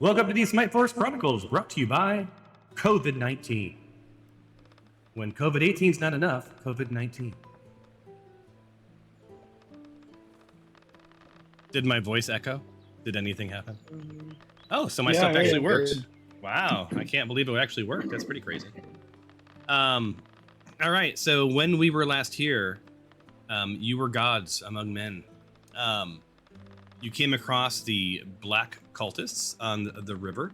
Welcome to the Smite Force Chronicles, brought to you by COVID-19. When COVID-18 is not enough, COVID-19. Did my voice echo? Did anything happen? Oh, so my stuff actually worked. Wow, I can't believe it actually worked. That's pretty crazy. All right, so when we were last here, you were gods among men. You came across the black cultists on the river.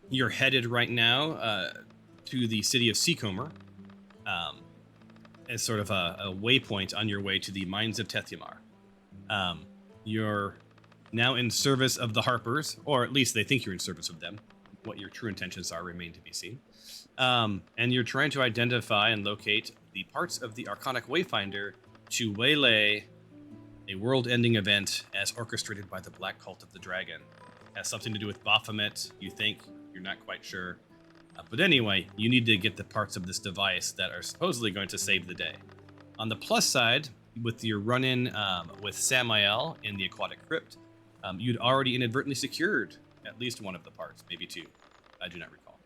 You're headed right now to the city of Seacomer as sort of a waypoint on your way to the mines of Tethymar. You're now in service of the Harpers, or at least they think you're in service of them. What your true intentions are remain to be seen. And you're trying to identify and locate the parts of the Arcanic Wayfinder to waylay a world-ending event as orchestrated by the Black Cult of the Dragon. Has something to do with Baphomet, you think, you're not quite sure. But anyway, you need to get the parts of this device that are supposedly going to save the day. On the plus side, with your run-in with Samael in the Aquatic Crypt, you'd already inadvertently secured at least one of the parts, maybe two. I do not recall.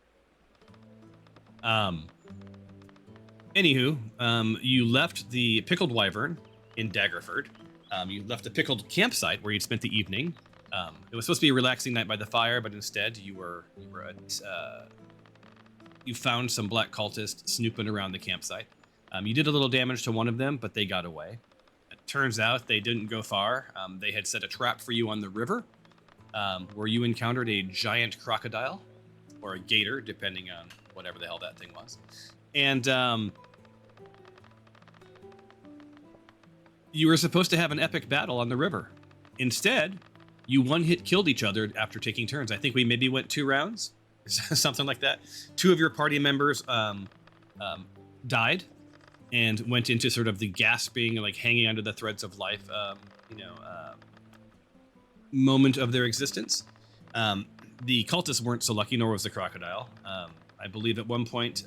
Anywho, you left the Pickled Wyvern in Daggerford. You left the Pickled campsite where you'd spent the evening. It was supposed to be a relaxing night by the fire, but instead you found some black cultists snooping around the campsite. You did a little damage to one of them, but they got away. It turns out they didn't go far. They had set a trap for you on the river, where you encountered a giant crocodile, or a gator, depending on whatever the hell that thing was. And you were supposed to have an epic battle on the river. Instead, you one-hit killed each other after taking turns. I think we maybe went 2 rounds, something like that. 2 of your party members died and went into sort of the gasping, like hanging under the threads of life, moment of their existence. The cultists weren't so lucky, nor was the crocodile. I believe at one point,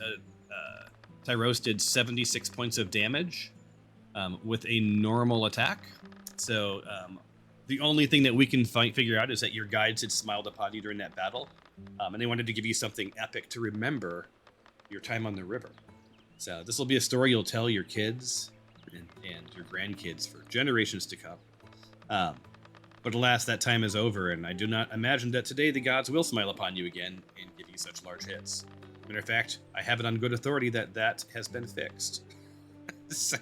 Tyros did 76 points of damage with a normal attack. So the only thing that we can figure out is that your guides had smiled upon you during that battle, and they wanted to give you something epic to remember your time on the river. So this will be a story you'll tell your kids and your grandkids for generations to come. But alas, that time is over, and I do not imagine that today the gods will smile upon you again and give you such large hits. Matter of fact, I have it on good authority that has been fixed. So,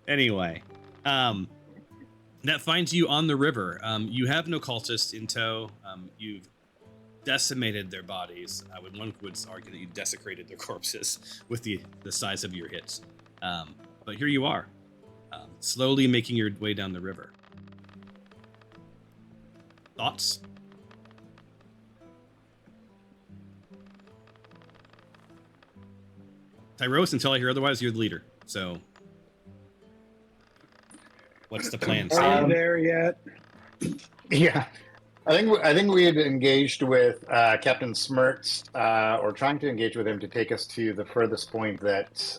anyway, that finds you on the river. You have no cultists in tow. You've decimated their bodies. One would argue that you desecrated their corpses with the size of your hits. But here you are, slowly making your way down the river. Thoughts? Tyros, until I hear otherwise, you're the leader. So, what's the plan? Are you there yet? Yeah, I think we had engaged with Captain Smirts, or trying to engage with him to take us to the furthest point that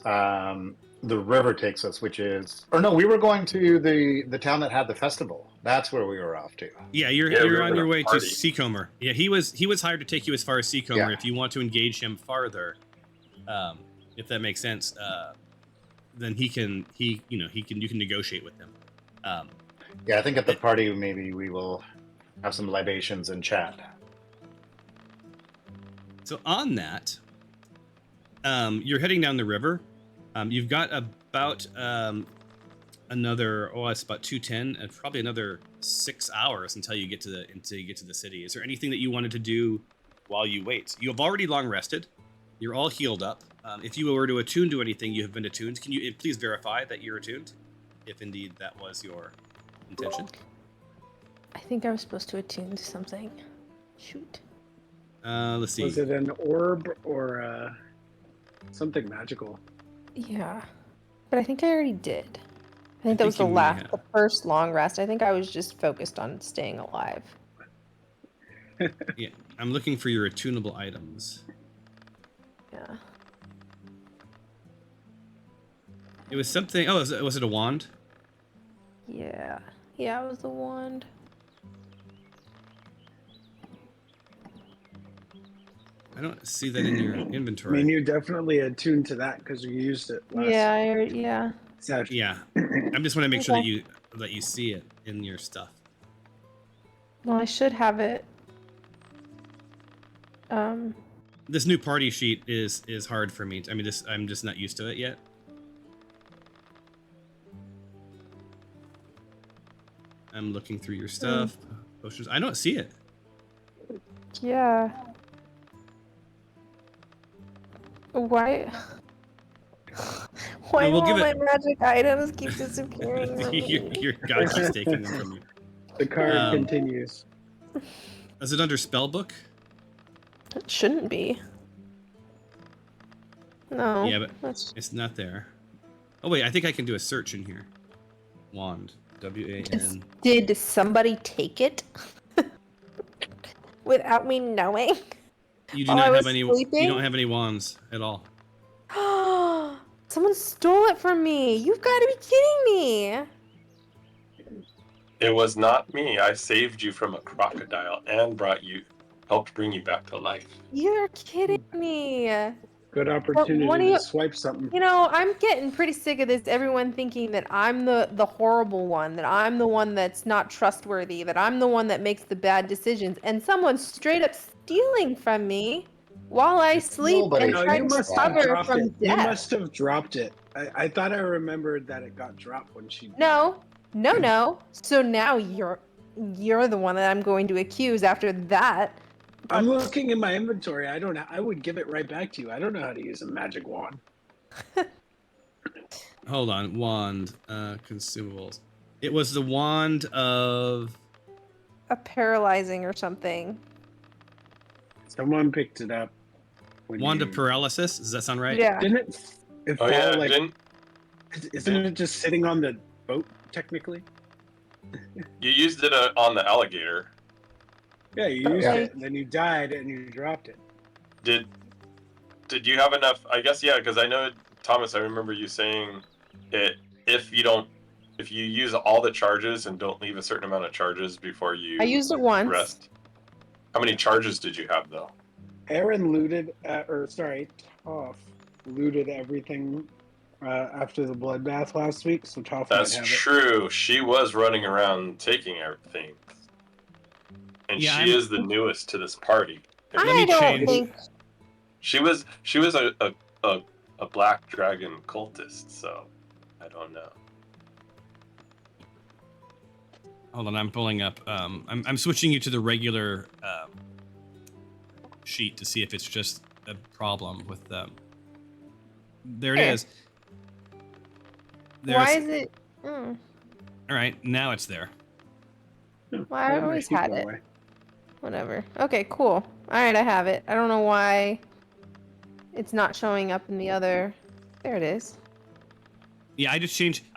the river takes us, which is, or no, we were going to the town that had the festival. That's where we were off to. Yeah, you're on your way to Seacomer. Yeah, he was hired to take you as far as Seacomer. Yeah. If you want to engage him farther, if that makes sense, then you can negotiate with him. Yeah, I think at the party maybe we will have some libations and chat. So on that, you're heading down the river. You've got about it's about 2:10, and probably another 6 hours until you get to the city. Is there anything that you wanted to do while you wait? You have already long rested. You're all healed up. If you were to attune to anything, you have been attuned. Can you please verify that you're attuned, if indeed that was your intention? I think I was supposed to attune to something. Shoot. Let's see. Was it an orb or something magical? Yeah, but I think I already did. I think that was the first long rest. I think I was just focused on staying alive. Yeah, I'm looking for your attunable items. Yeah. It was something. Oh, was it a wand? Yeah. Yeah, it was the wand. I don't see that in your I inventory. mean, you're definitely attuned to that because you used it last Yeah. session. Yeah, I just want to make sure Okay. that you see it in your stuff. Well, I should have it. This new party sheet is hard for me. I mean, I'm just not used to it yet. I'm looking through your stuff. Potions. I don't see it. Yeah. Why? Why No, do we'll all give my it. magic items keep disappearing from me? your god keeps taking them from you. The card continues. Is it under spellbook? It shouldn't be. No. Yeah, but That's... it's not there. Oh wait, I think I can do a search in here. Wand. W-A-N. Did somebody take it? Without me knowing? You do While I not have was any. sleeping? You don't have any wands at all. Someone stole it from me. You've got to be kidding me. It was not me. I saved you from a crocodile and helped bring you back to life. You're kidding me. Good one opportunity of you- to swipe something. You know, I'm getting pretty sick of this. Everyone thinking that I'm the horrible one, that I'm the one that's not trustworthy, that I'm the one that makes the bad decisions, and someone's straight up stealing from me while I sleep Nobody and No, trying you to must have recover dropped from it. You death. must have dropped it. I thought I remembered that it got dropped when she. No. So now you're the one that I'm going to accuse after that. I'm looking in my inventory. I don't. I would give it right back to you. I don't know how to use a magic wand. Hold on. Wand. Consumables. It was the wand of. A paralyzing or something. Someone picked it up. Wand of paralysis. Does that sound right? Yeah. Didn't it? It Oh fall yeah, like. didn't Isn't it just sitting on the boat technically? you used it on the alligator? Yeah, you used Yeah. it, and then you died, and you dropped it. Did you have enough? I guess yeah, because I know Thomas. I remember you saying it. If you use all the charges and don't leave a certain amount of charges before you I used it once. rest. How many charges did you have though? Aaron looted, Toph looted everything after the bloodbath last week, so Toph That's might have true. She was running around taking everything, and Yeah, she is the newest to this party. Let I me don't change. think. She was a black dragon cultist, so I don't know. Hold on, I'm pulling up. I'm switching you to the regular sheet to see if it's just a problem with them. There it Here. is. Why There's- is it? Mm, All right, now it's there. it. Well, I Let my always sheet had go it. away. whatever. Okay, cool. All right, I have it. I don't know why it's not showing up in the other. There it is. Yeah, I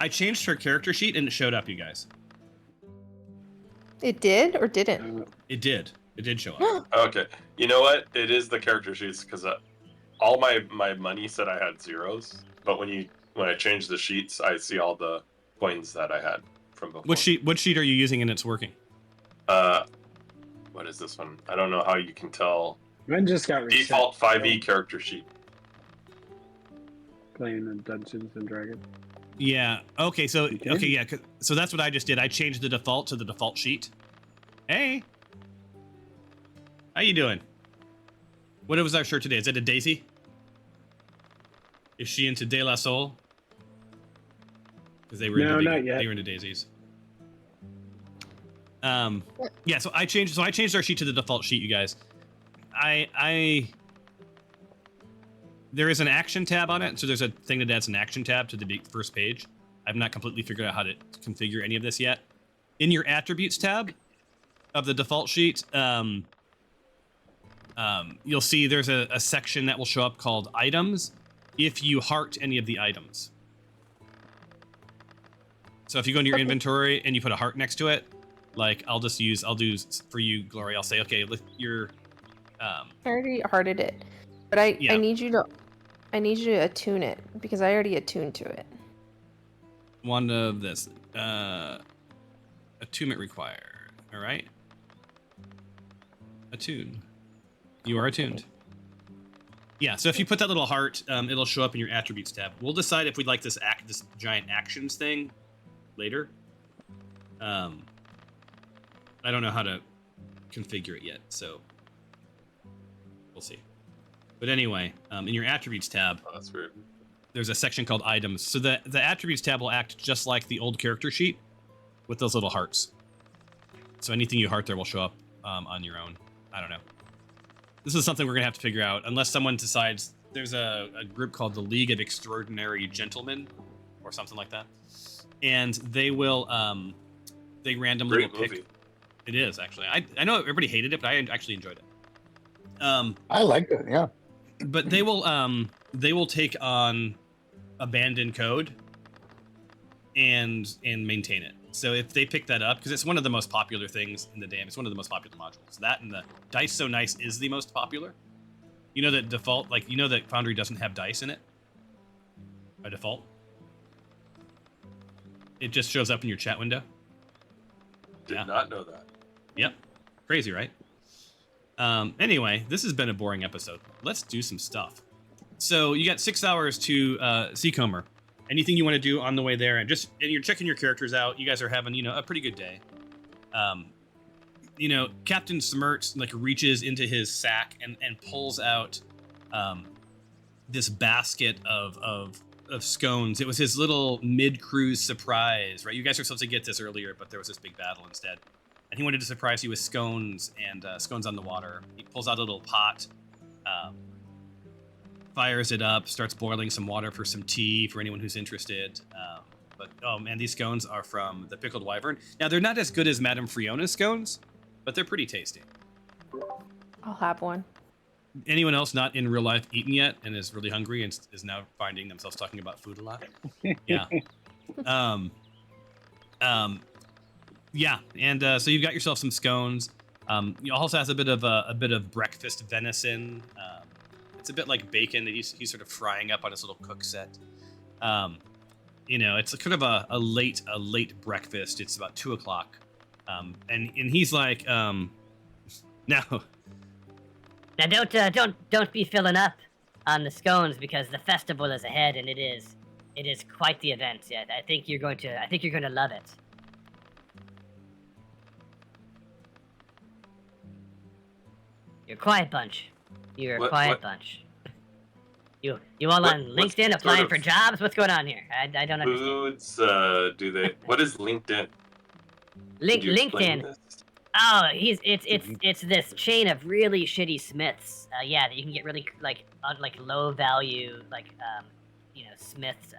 changed her character sheet and it showed up, you guys. It did or didn't? It did. It did show up. Okay, you know what? It is the character sheets because all my money said I had zeros, but when I change the sheets, I see all the coins that I had from before. What sheet are you using and it's working? What is this one? I don't know how you can tell. Mine just got reset. Default 5e character sheet. Playing in Dungeons and Dragons. Yeah. Okay. So You did? okay. Yeah. So that's what I just did. I changed the default to the default sheet. Hey. How you doing? What was our shirt today? Is it a daisy? Is she into De La Soul? Because they were No, into not yet. They were into daisies. Yeah. So I changed our sheet to the default sheet, you guys. There is an action tab on it, so there's a thing that adds an action tab to the first page. I've not completely figured out how to configure any of this yet. In your attributes tab of the default sheet, you'll see there's a section that will show up called items if you heart any of the items. So if you go into your inventory and you put a heart next to it, like I'll do for you, Glory, I'll say, okay, look, your I already hearted it, but I need you to attune it because I already attuned to it. one of this attunement required. All right, attune. You are attuned. Yeah, so if you put that little heart, it'll show up in your attributes tab. We'll decide if we'd like this giant actions thing later. I don't know how to configure it yet, so we'll see. But anyway, in your attributes tab, Oh, that's weird. there's a section called items. So the attributes tab will act just like the old character sheet with those little hearts. So anything you heart there will show up on your own. I don't know. This is something we're gonna have to figure out unless someone decides. There's a group called the League of Extraordinary Gentlemen or something like that, and they will they randomly Great will pick. movie. It is actually. I know everybody hated it, but I actually enjoyed it. I liked it. Yeah. But they will take on abandoned code and maintain it. So if they pick that up, because it's one of the most popular things in the game, it's one of the most popular modules. That and the Dice So Nice is the most popular. You know that default, like you know that Foundry doesn't have dice in it by default. It just shows up in your chat window. Did not know that. Yep, crazy, right? Anyway, this has been a boring episode. Let's do some stuff. So you got 6 hours to Seacomer. Anything you want to do on the way there, and you're checking your characters out. You guys are having, a pretty good day. Captain Smirts reaches into his sack and pulls out this basket of scones. It was his little mid-cruise surprise, right? You guys were supposed to get this earlier, but there was this big battle instead. And he wanted to surprise you with scones and scones on the water. He pulls out a little pot, fires it up, starts boiling some water for some tea for anyone who's interested. But oh man, these scones are from the Pickled Wyvern. Now they're not as good as Madame Friona's scones, but they're pretty tasty. I'll have one. Anyone else not in real life eaten yet and is really hungry and is now finding themselves talking about food a lot? Yeah. Yeah, and so you've got yourself some scones. You also has a bit of breakfast venison. It's a bit like bacon that he's sort of frying up on his little cook set. It's kind of a late breakfast. It's about 2:00, and he's like, now. Now don't be filling up on the scones because the festival is ahead and it is quite the event. Yeah, I think you're going to love it. You're a quiet bunch. You're a quiet bunch. You all on LinkedIn applying for jobs? What's going on here? I don't understand. Foods, what is LinkedIn? LinkedIn. LinkedIn. Oh, it's this chain of really shitty smiths. That you can get really low value smiths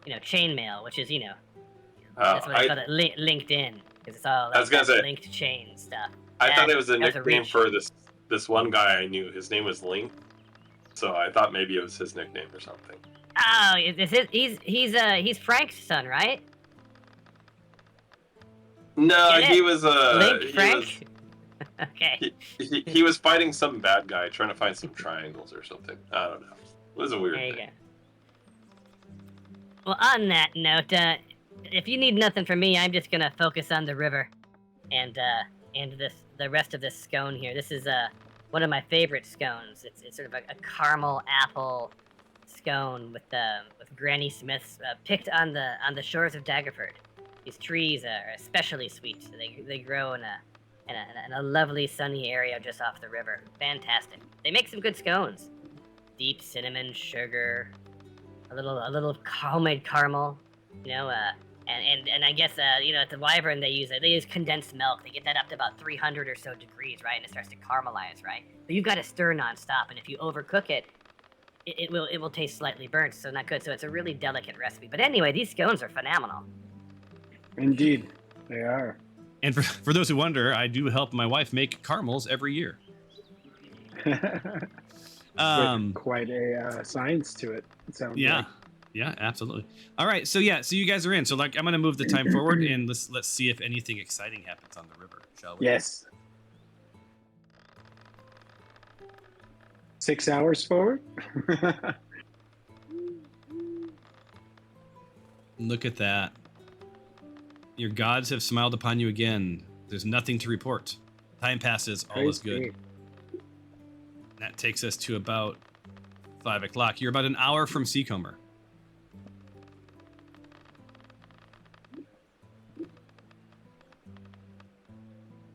chainmail, which is that's what I call it LinkedIn because it's all linked chain stuff. I thought it was a That's nickname reach. for this one guy I knew. His name was Link, so I thought maybe it was his nickname or something. Oh, he's Frank's son, right? No, Get he it? was Link he Frank. Okay. he was fighting some bad guy, trying to find some triangles or something. I don't know. It was a weird There you thing. go. Well, on that note, if you need nothing from me, I'm just gonna focus on the river, and the rest of this scone here. This is one of my favorite scones. It's sort of a caramel apple scone with Granny Smith's picked on the shores of Daggerford. These trees are especially sweet. They grow in a lovely sunny area just off the river. Fantastic. They make some good scones. Deep cinnamon, sugar, a little homemade caramel, and I guess at the Wyvern they use condensed milk. They get that up to about 300 or so degrees, right, and it starts to caramelize, right. But you've got to stir nonstop, and if you overcook it, it will taste slightly burnt, so not good. So it's a really delicate recipe. But anyway, these scones are phenomenal. Indeed, they are. And for those who wonder, I do help my wife make caramels every year. With quite a science to it. It sounds Yeah. like. Yeah, absolutely. All right, so you guys are in. So I'm gonna move the time forward and let's see if anything exciting happens on the river, shall we? Yes. 6 hours forward. Look at that. Your gods have smiled upon you again. There's nothing to report. Time passes, all is good. That takes us to about 5 o'clock. You're about an hour from Seacomber.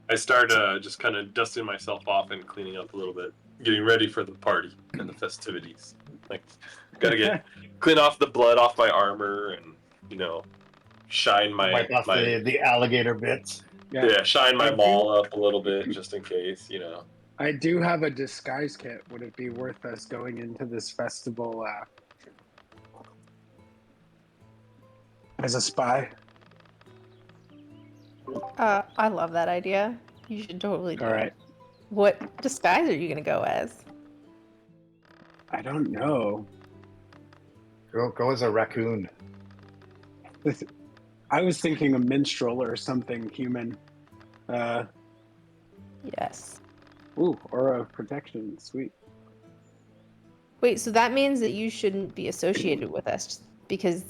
I start just kind of dusting myself off and cleaning up a little bit, getting ready for the party and the festivities. Like, gotta clean off the blood off my armor and, you know, shine my Wipe off the alligator bits. shine my I maul up a little bit just in case, you know. I do have a disguise kit. Would it be worth us going into this festival as a spy? I love that idea. You should totally do All it. right. What disguise are you gonna go as? I don't know. Go as a raccoon. I was thinking a minstrel or something human. Yes. Ooh, aura of protection. Sweet. Wait, so that means that you shouldn't be associated with us because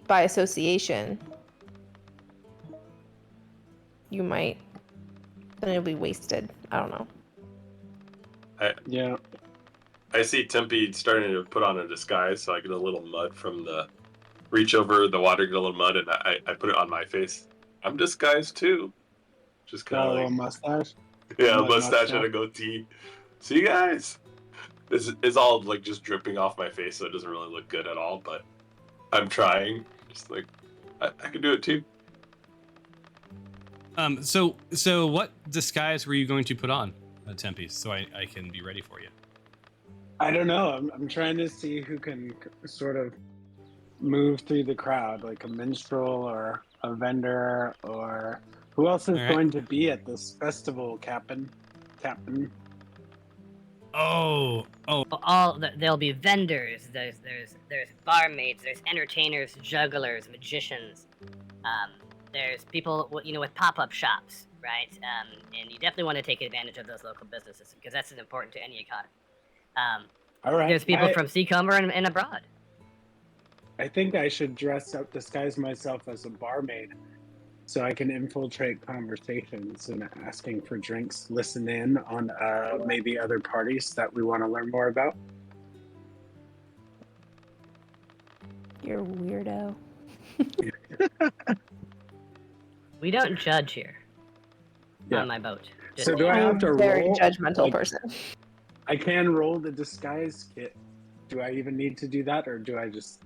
by association, you might, then it'll be wasted. I don't know. Yeah. I see Tempe starting to put on a disguise, so I get a little mud from the reach over the water, get a little mud, and I put it on my face. I'm disguised too. Just Got kind a of little like, mustache. yeah, a mud mustache and a goatee. See you guys. This is all like just dripping off my face, so it doesn't really look good at all. But I'm trying. Just like I can do it too. So what disguise were you going to put on, Tempe, so I can be ready for you? I don't know. I'm trying to see who can sort of move through the crowd, like a minstrel or a vendor, or who else is All right. going to be at this festival, Captain? Oh, There'll be vendors. There's barmaids. There's entertainers, jugglers, magicians. There's people with pop-up shops, right? And you definitely want to take advantage of those local businesses because that's important to any economy. All right. There's people from Seacomber and abroad. I think I should disguise myself as a barmaid so I can infiltrate conversations and asking for drinks, listen in on maybe other parties that we want to learn more about. You're a weirdo. We don't judge here Yeah. on my boat. Just So do I have to I'm a very roll? judgmental Like, person. I can roll the disguise kit. Do I even need to do that, or do I just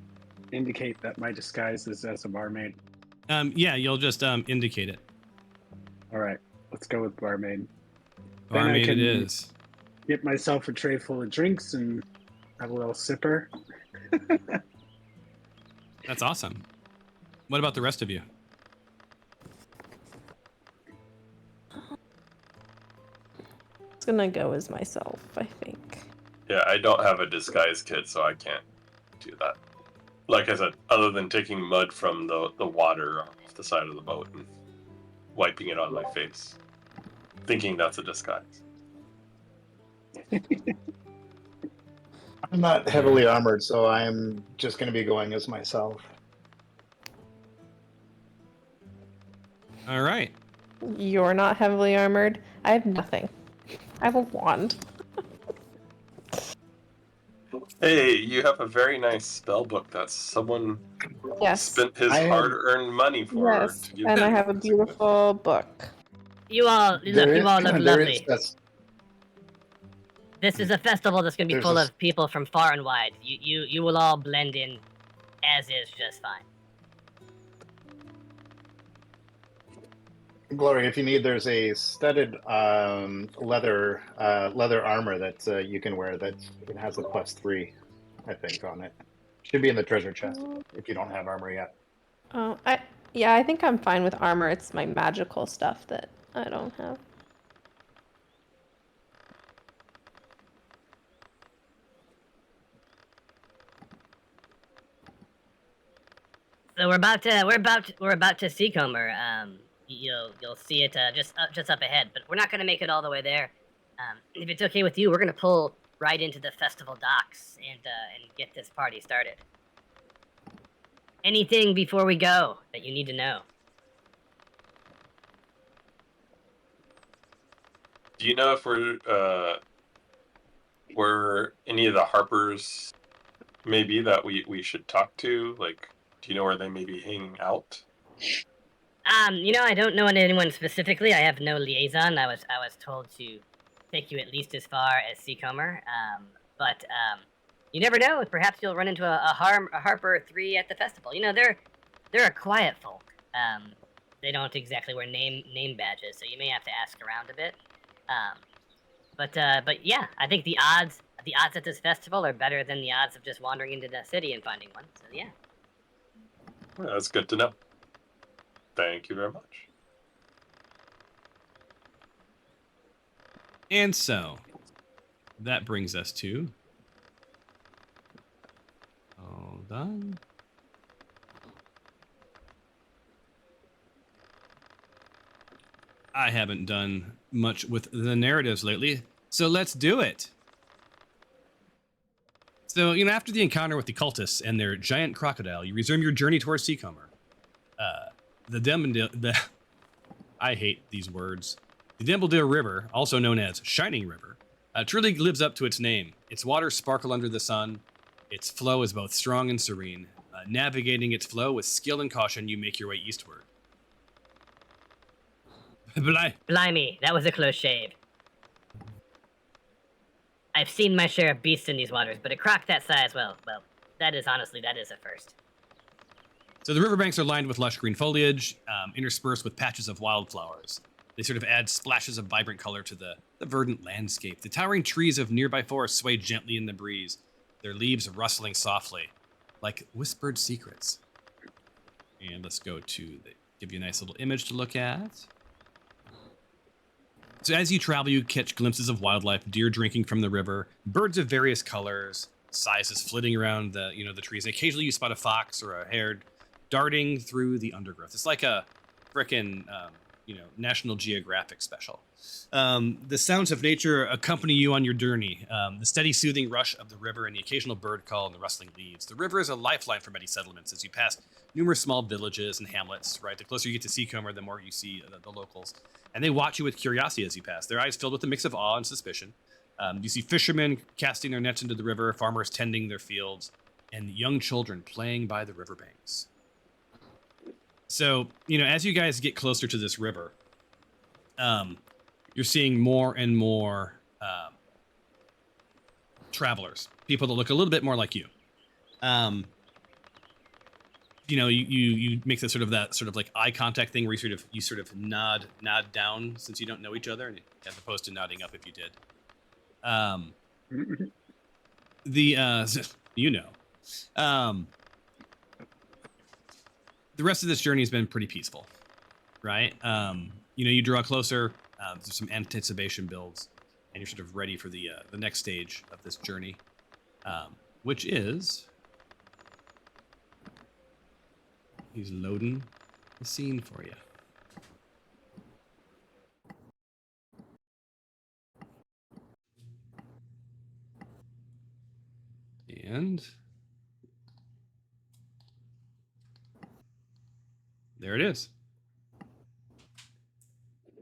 indicate that my disguise is as a barmaid? yeah, you'll just indicate it. All right, let's go with barmaid. Then I Barmaid can it is. Get myself a tray full of drinks and have a little sipper. That's awesome. What about the rest of you? It's gonna go as myself, I think. Yeah, I don't have a disguise kit, so I can't do that. Like I said, other than taking mud from the water off the side of the boat and wiping it on my face, thinking that's a disguise. I'm not heavily armored, so I'm just going to be going as myself. All right. You're not heavily armored. I have nothing. I have a wand. Hey, you have a very nice spell book that someone Yes. spent his I have- hard-earned money for. Yes, To give and I you. have a beautiful book. You all look lovely. That's This is a festival that's going to be There's full this- of people from far and wide. You will all blend in as is just fine. Glory. If you need, there's a studded leather armor that you can wear. That it has a +3, I think, on it. Should be in the treasure chest if you don't have armor yet. Oh, I think I'm fine with armor. It's my magical stuff that I don't have. So we're about to Seacomber. You'll see it just up ahead, but we're not going to make it all the way there. If it's okay with you, we're going to pull right into the festival docks and get this party started. Anything before we go that you need to know? Do you know if we're were any of the harpers maybe that we should talk to? Like, do you know where they may be hanging out? I don't know anyone specifically. I have no liaison. I was told to take you at least as far as Seacomer. But you never know. Perhaps you'll run into a Harper 3 at the festival. They're a quiet folk. They don't exactly wear name badges, so you may have to ask around a bit. But yeah, I think the odds at this festival are better than the odds of just wandering into the city and finding one. So yeah. Well, that's good to know. Thank you very much. And so, that brings us to... Hold on. I haven't done much with the narratives lately, so let's do it. So, after the encounter with the cultists and their giant crocodile, you resume your journey towards Seacomer. I hate these words. The Jumbled River, also known as Shining River, truly lives up to its name. Its waters sparkle under the sun. Its flow is both strong and serene. Navigating its flow with skill and caution, you make your way eastward. Blimey, that was a close shave. I've seen my share of beasts in these waters, but a croc that size, well, that is a first. So the riverbanks are lined with lush green foliage, interspersed with patches of wildflowers. They sort of add splashes of vibrant color to the verdant landscape. The towering trees of nearby forests sway gently in the breeze, their leaves rustling softly, like whispered secrets. And let's go to give you a nice little image to look at. So as you travel, you catch glimpses of wildlife, deer drinking from the river, birds of various colors, sizes flitting around the trees. And occasionally you spot a fox or a hare darting through the undergrowth. It's like a frickin' National Geographic special. The sounds of nature accompany you on your journey. The steady soothing rush of the river and the occasional bird call and the rustling leaves. The river is a lifeline for many settlements as you pass numerous small villages and hamlets, right? The closer you get to Seacomer, the more you see the locals. And they watch you with curiosity as you pass, their eyes filled with a mix of awe and suspicion. You see fishermen casting their nets into the river, farmers tending their fields, and young children playing by the riverbanks. So, as you guys get closer to this river, you're seeing more and more travelers, people that look a little bit more like you. You make that sort of like eye contact thing where you sort of nod down since you don't know each other, as opposed to nodding up if you did. The rest of this journey has been pretty peaceful, right? You draw closer. There's some anticipation builds, and you're sort of ready for the next stage of this journey, which is he's loading the scene for you. And there it is.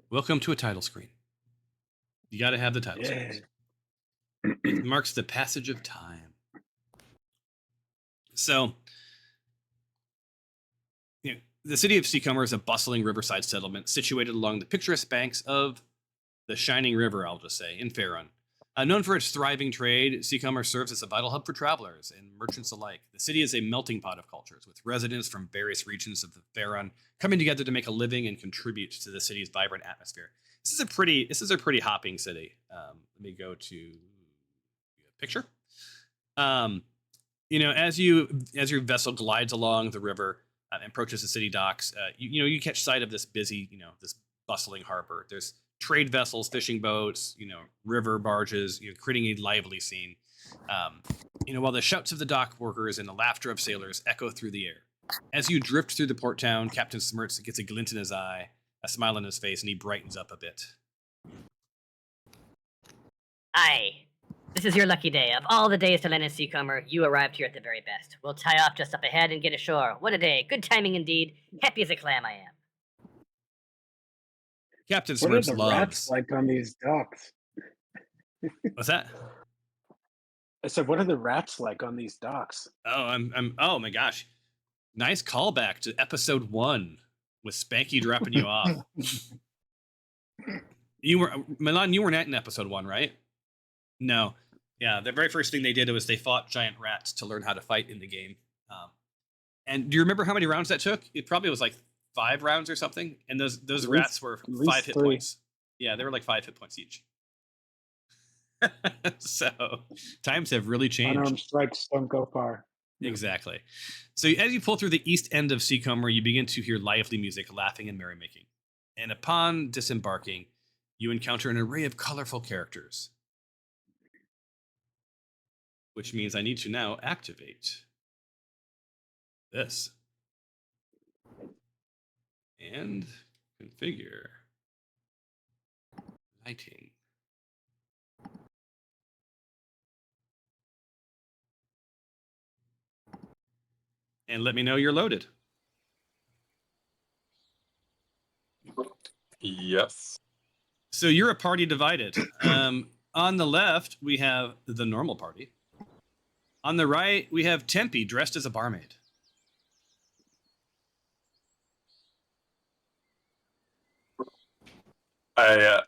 Welcome to a title screen. You got to have the title screens. It marks the passage of time. So, the city of Seacomer is a bustling riverside settlement situated along the picturesque banks of the Shining River, I'll just say, in Faerun. Known for its thriving trade, Seacomer serves as a vital hub for travelers and merchants alike. The city is a melting pot of cultures, with residents from various regions of the Faerun coming together to make a living and contribute to the city's vibrant atmosphere. This is a pretty hopping city. Let me go to a picture. As your vessel glides along the river and approaches the city docks, you catch sight of this busy, this bustling harbor. There's trade vessels, fishing boats, river barges, creating a lively scene. While the shouts of the dock workers and the laughter of sailors echo through the air. As you drift through the port town, Captain Smirts gets a glint in his eye, a smile on his face, and he brightens up a bit. Aye. This is your lucky day. Of all the days to land in Seacomer, you arrived here at the very best. We'll tie off just up ahead and get ashore. What a day. Good timing indeed. Happy as a clam I am. Captain What are Smirts the loves. rats like on these docks? What's that? I said, what are the rats like on these docks? Oh my gosh. Nice callback to episode 1 with Spanky dropping you off. Milan, you weren't in episode 1, right? No. Yeah, the very first thing they did was they fought giant rats to learn how to fight in the game. And do you remember how many rounds that took? It probably was like 5 rounds or something. And those rats were 5 hit 3. points. Yeah, they were like 5 hit points each. So times have really changed. Unarmed strikes don't go far. Exactly. So as you pull through the east end of Seacomer, you begin to hear lively music, laughing, and merrymaking. And upon disembarking, you encounter an array of colorful characters. Which means I need to now activate this. And configure lighting. And let me know you're loaded. Yes. So you're a party divided. On the left, we have the normal party. On the right, we have Tempe dressed as a barmaid. I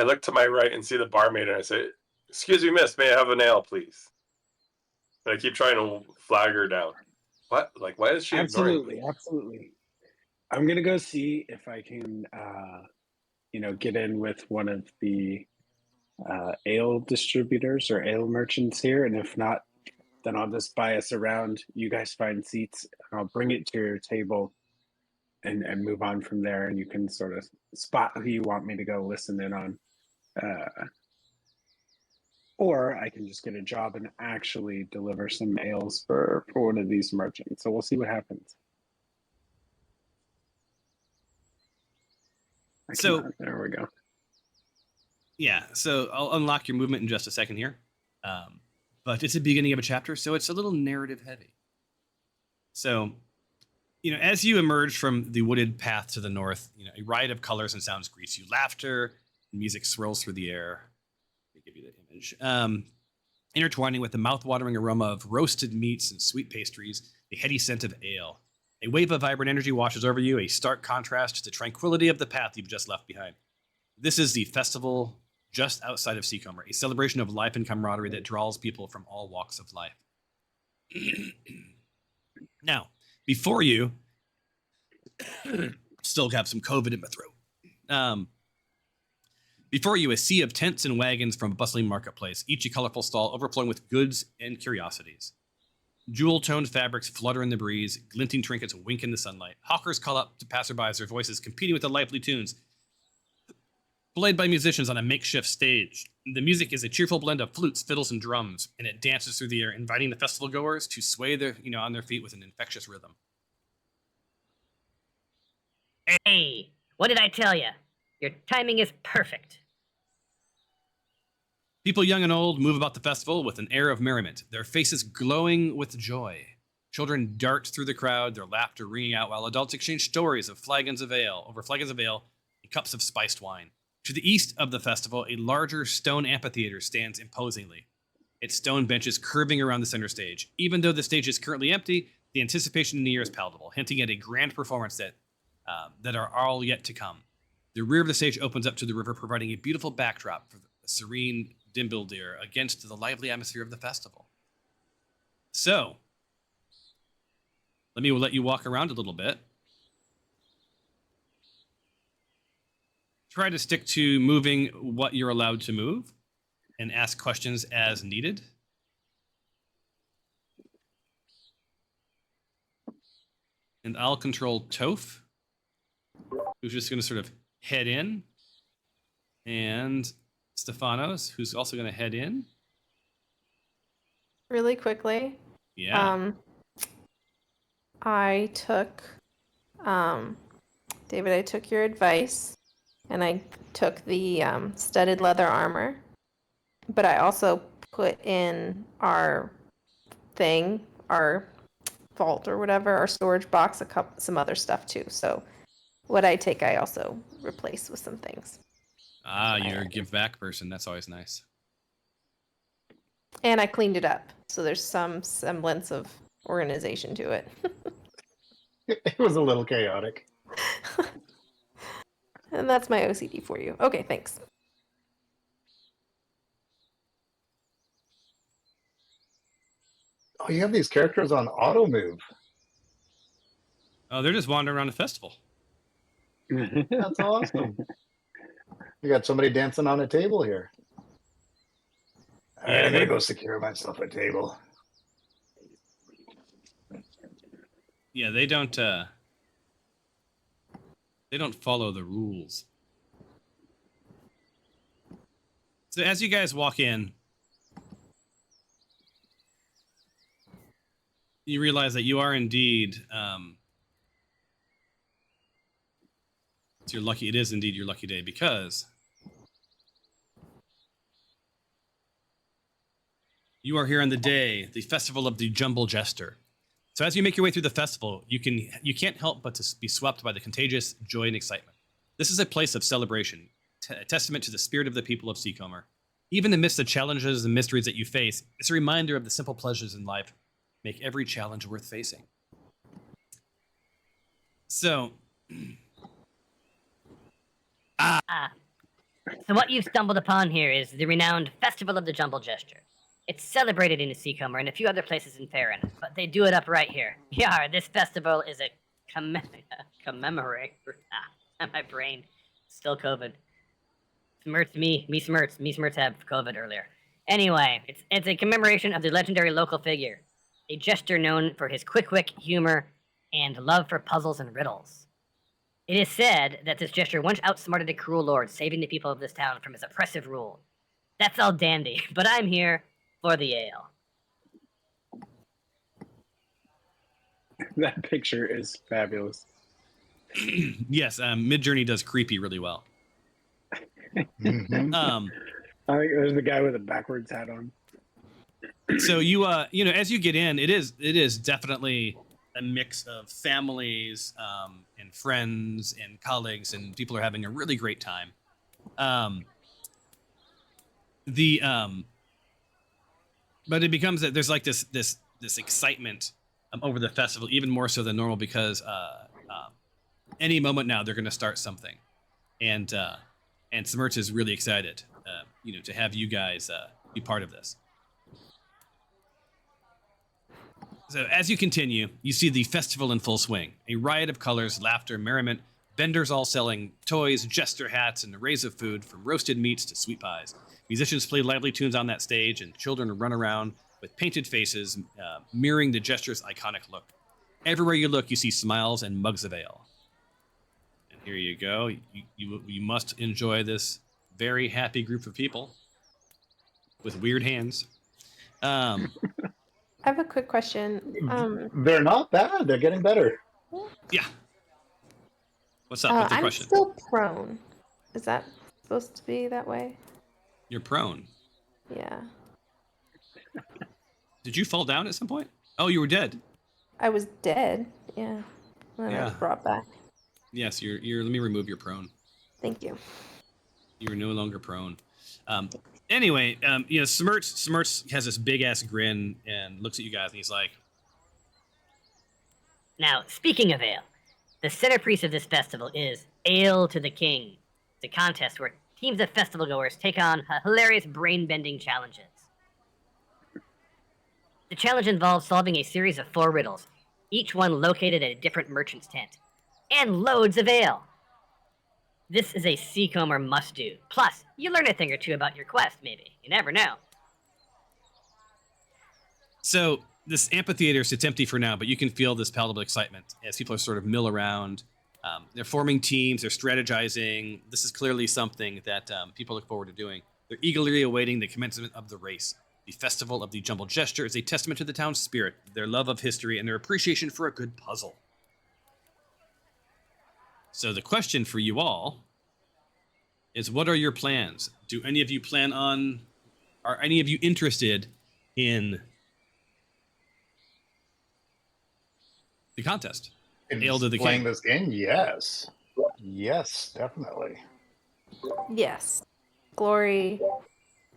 look to my right and see the barmaid, and I say, "Excuse me, miss, may I have an ale, please?" And I keep trying to flag her down. What? Like, why is she ignoring me? Absolutely. I'm gonna go see if I can, get in with one of the ale distributors or ale merchants here, and if not, then I'll just buy us around. You guys find seats, and I'll bring it to your table, and move on from there. And you can sort of spot who you want me to go listen in on, or I can just get a job and actually deliver some ales for one of these merchants. So we'll see what happens. There we go. Yeah, so I'll unlock your movement in just a second here. But it's the beginning of a chapter, so it's a little narrative heavy. So, as you emerge from the wooded path to the north, a riot of colors and sounds greets you. Laughter, music swirls through the air. Let me give you the image. Intertwining with the mouth-watering aroma of roasted meats and sweet pastries, the heady scent of ale. A wave of vibrant energy washes over you, a stark contrast to the tranquility of the path you've just left behind. This is the festival just outside of Seacomer, a celebration of life and camaraderie that draws people from all walks of life. Now, before you, still have some COVID in my throat. Before you, a sea of tents and wagons from a bustling marketplace, each a colorful stall overflowing with goods and curiosities. Jewel-toned fabrics flutter in the breeze, glinting trinkets wink in the sunlight. Hawkers call up to passerbys, their voices competing with the lively tunes played by musicians on a makeshift stage. The music is a cheerful blend of flutes, fiddles, and drums, and it dances through the air, inviting the festival goers to sway on their feet with an infectious rhythm. Hey, what did I tell you? Your timing is perfect. People young and old move about the festival with an air of merriment, their faces glowing with joy. Children dart through the crowd, their laughter ringing out, while adults exchange stories of flagons of ale and cups of spiced wine. To the east of the festival, a larger stone amphitheater stands imposingly, its stone benches curving around the center stage. Even though the stage is currently empty, the anticipation in the air is palpable, hinting at a grand performance that are all yet to come. The rear of the stage opens up to the river, providing a beautiful backdrop for the serene Jumbled against the lively atmosphere of the festival. So, let me let you walk around a little bit. Try to stick to moving what you're allowed to move and ask questions as needed. And I'll control Toph, who's just going to sort of head in, and Stefanos, who's also going to head in. Really quickly. Yeah. I took, David, I took your advice, and I took the studded leather armor, but I also put in our vault or whatever, our storage box, some other stuff too. So what I take, I also replace with some things. You're a give back person. That's always nice. And I cleaned it up, so there's some semblance of organization to it. It was a little chaotic. And that's my OCD for you. Okay, thanks. Oh, you have these characters on auto move. Oh, they're just wandering around the festival. That's awesome. You got somebody dancing on a table here. All right, Yeah, I'm gonna they- go secure myself a table. Yeah, they don't follow the rules. So as you guys walk in, you realize that you are indeed it is indeed your lucky day, because you are here on the day, the festival of the Jumbled Jester. So as you make your way through the festival, you can't help but to be swept by the contagious joy and excitement. This is a place of celebration, a testament to the spirit of the people of Seacomer. Even amidst the challenges and mysteries that you face, it's a reminder of the simple pleasures in life make every challenge worth facing. So, So what you've stumbled upon here is the renowned Festival of the Jumbled Jester. It's celebrated in Seacomer and a few other places in Farron, but they do it up right here. Yeah, this festival is a commemorate. My brain, still COVID. Smirts me smirts have COVID earlier. Anyway, it's a commemoration of the legendary local figure, a jester known for his quick wit, humor, and love for puzzles and riddles. It is said that this jester once outsmarted a cruel lord, saving the people of this town from his oppressive rule. That's all dandy, but I'm here for the ale. That picture is fabulous. yes, Midjourney does creepy really well. Mhm. I think there's the guy with a backwards hat on. So you as you get in, it is definitely a mix of families and friends and colleagues, and people are having a really great time. But it becomes that there's like this excitement over the festival, even more so than normal, because any moment now they're going to start something, and Smirch is really excited, to have you guys be part of this. So as you continue, you see the festival in full swing. A riot of colors, laughter, merriment, vendors all selling toys, jester hats, and arrays of food, from roasted meats to sweet pies. Musicians play lively tunes on that stage, and children run around with painted faces, mirroring the jester's iconic look. Everywhere you look, you see smiles and mugs of ale. And here you go. You must enjoy this very happy group of people with weird hands. I have a quick question. They're not bad. They're getting better. Yeah. What's up? What's the I'm question? still prone. Is that supposed to be that way? You're prone. Yeah. Did you fall down at some point? Oh, you were dead. I was dead. Yeah. And then I was Yeah. brought back. Yes, you're. Let me remove your prone. Thank you. You are no longer prone. Anyway, Smirch has this big ass grin and looks at you guys, and he's like, Now, speaking of ale, the centerpiece of this festival is Ale to the King. It's a contest where teams of festival goers take on hilarious brain-bending challenges. The challenge involves solving a series of 4 riddles, each one located at a different merchant's tent, and loads of ale. This is a Seacomer must-do. Plus, you learn a thing or two about your quest, maybe. You never know. So this amphitheater sits empty for now, but you can feel this palpable excitement as people are sort of mill around. They're forming teams, they're strategizing. This is clearly something that people look forward to doing. They're eagerly awaiting the commencement of the race. The Festival of the Jumbled Jester is a testament to the town's spirit, their love of history, and their appreciation for a good puzzle. So the question for you all is, what are your plans? Do any of you are any of you interested in the contest? Ale to the Playing King. this game? Yes. Yes, definitely. Yes. Glory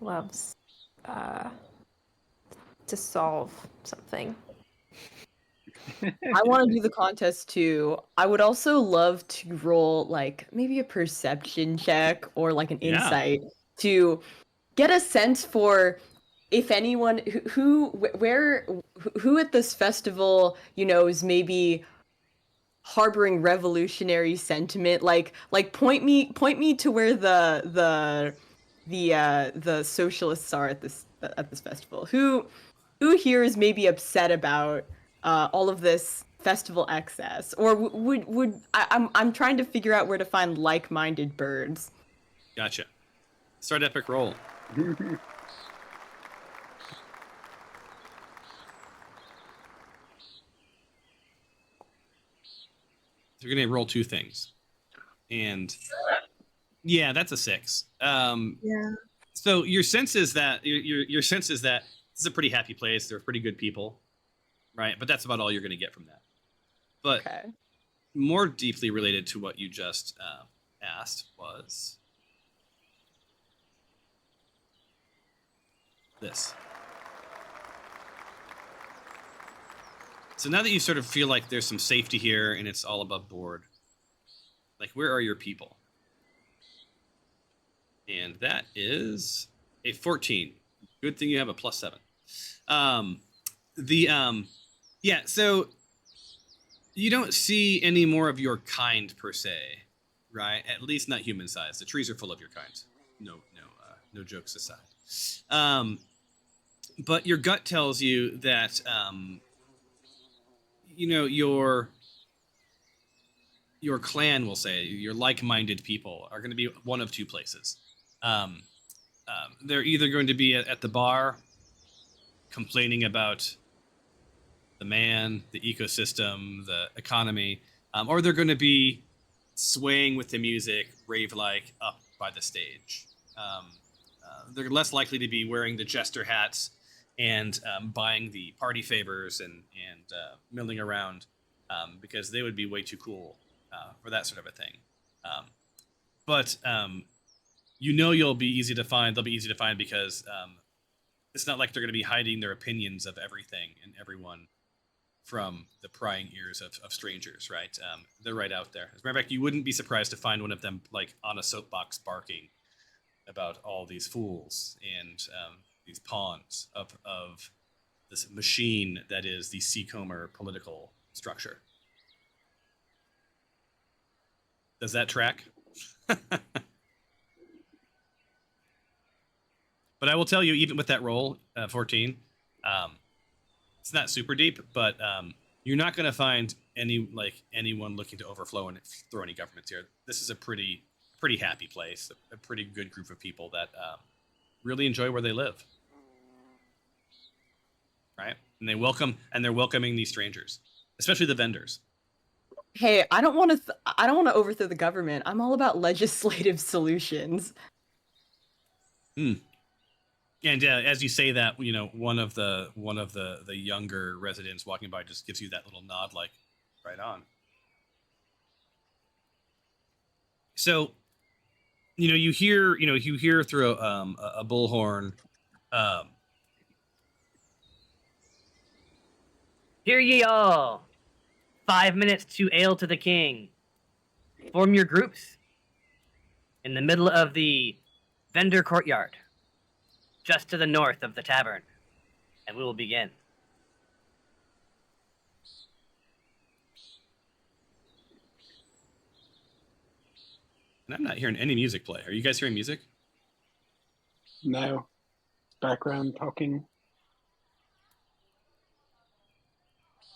loves to solve something. I want to do the contest too. I would also love to roll like maybe a perception check or like an Yeah. insight to get a sense for if anyone who at this festival, you know, is maybe harboring revolutionary sentiment. Like point me to where the socialists are at this festival. Who here is maybe upset about all of this festival excess, or I'm trying to figure out where to find like-minded birds. Gotcha. Start epic roll. So you're gonna roll 2 things, and yeah, that's a 6. Yeah. So your sense is that your sense is that this is a pretty happy place. They're pretty good people, right? But that's about all you're gonna get from that. But Okay. more deeply related to what you just asked was this. So now that you sort of feel like there's some safety here and it's all above board, like, where are your people? And that is a 14. Good thing you have a +7. Yeah, so you don't see any more of your kind per se, right? At least not human size. The trees are full of your kind. No jokes aside. But your gut tells you that you know, your clan, will say, your like-minded people are going to be one of 2 places. They're either going to be at the bar complaining about the man, the ecosystem, the economy, or they're going to be swaying with the music, rave-like, up by the stage. They're less likely to be wearing the Jester hats and buying the party favors and milling around because they would be way too cool for that sort of a thing. But you know you'll be easy to find. They'll be easy to find because it's not like they're going to be hiding their opinions of everything and everyone from the prying ears of strangers, right? They're right out there. As a matter of fact, you wouldn't be surprised to find one of them like on a soapbox barking about all these fools and these pawns of this machine that is the Seacomer political structure. Does that track? But I will tell you, even with that roll, 14, it's not super deep, but you're not going to find anyone looking to overflow and throw any governments here. This is a pretty happy place, a pretty good group of people that really enjoy where they live, right? And they're welcoming these strangers, especially the vendors. Hey, I don't want to overthrow the government. I'm all about legislative solutions. And as you say that, you know, one of the younger residents walking by just gives you that little nod, like, right on. So, you hear through a bullhorn. Hear ye all! 5 minutes to ale to the king. Form your groups in the middle of the vendor courtyard, just to the north of the tavern, and we will begin. And I'm not hearing any music play. Are you guys hearing music? No. Background talking.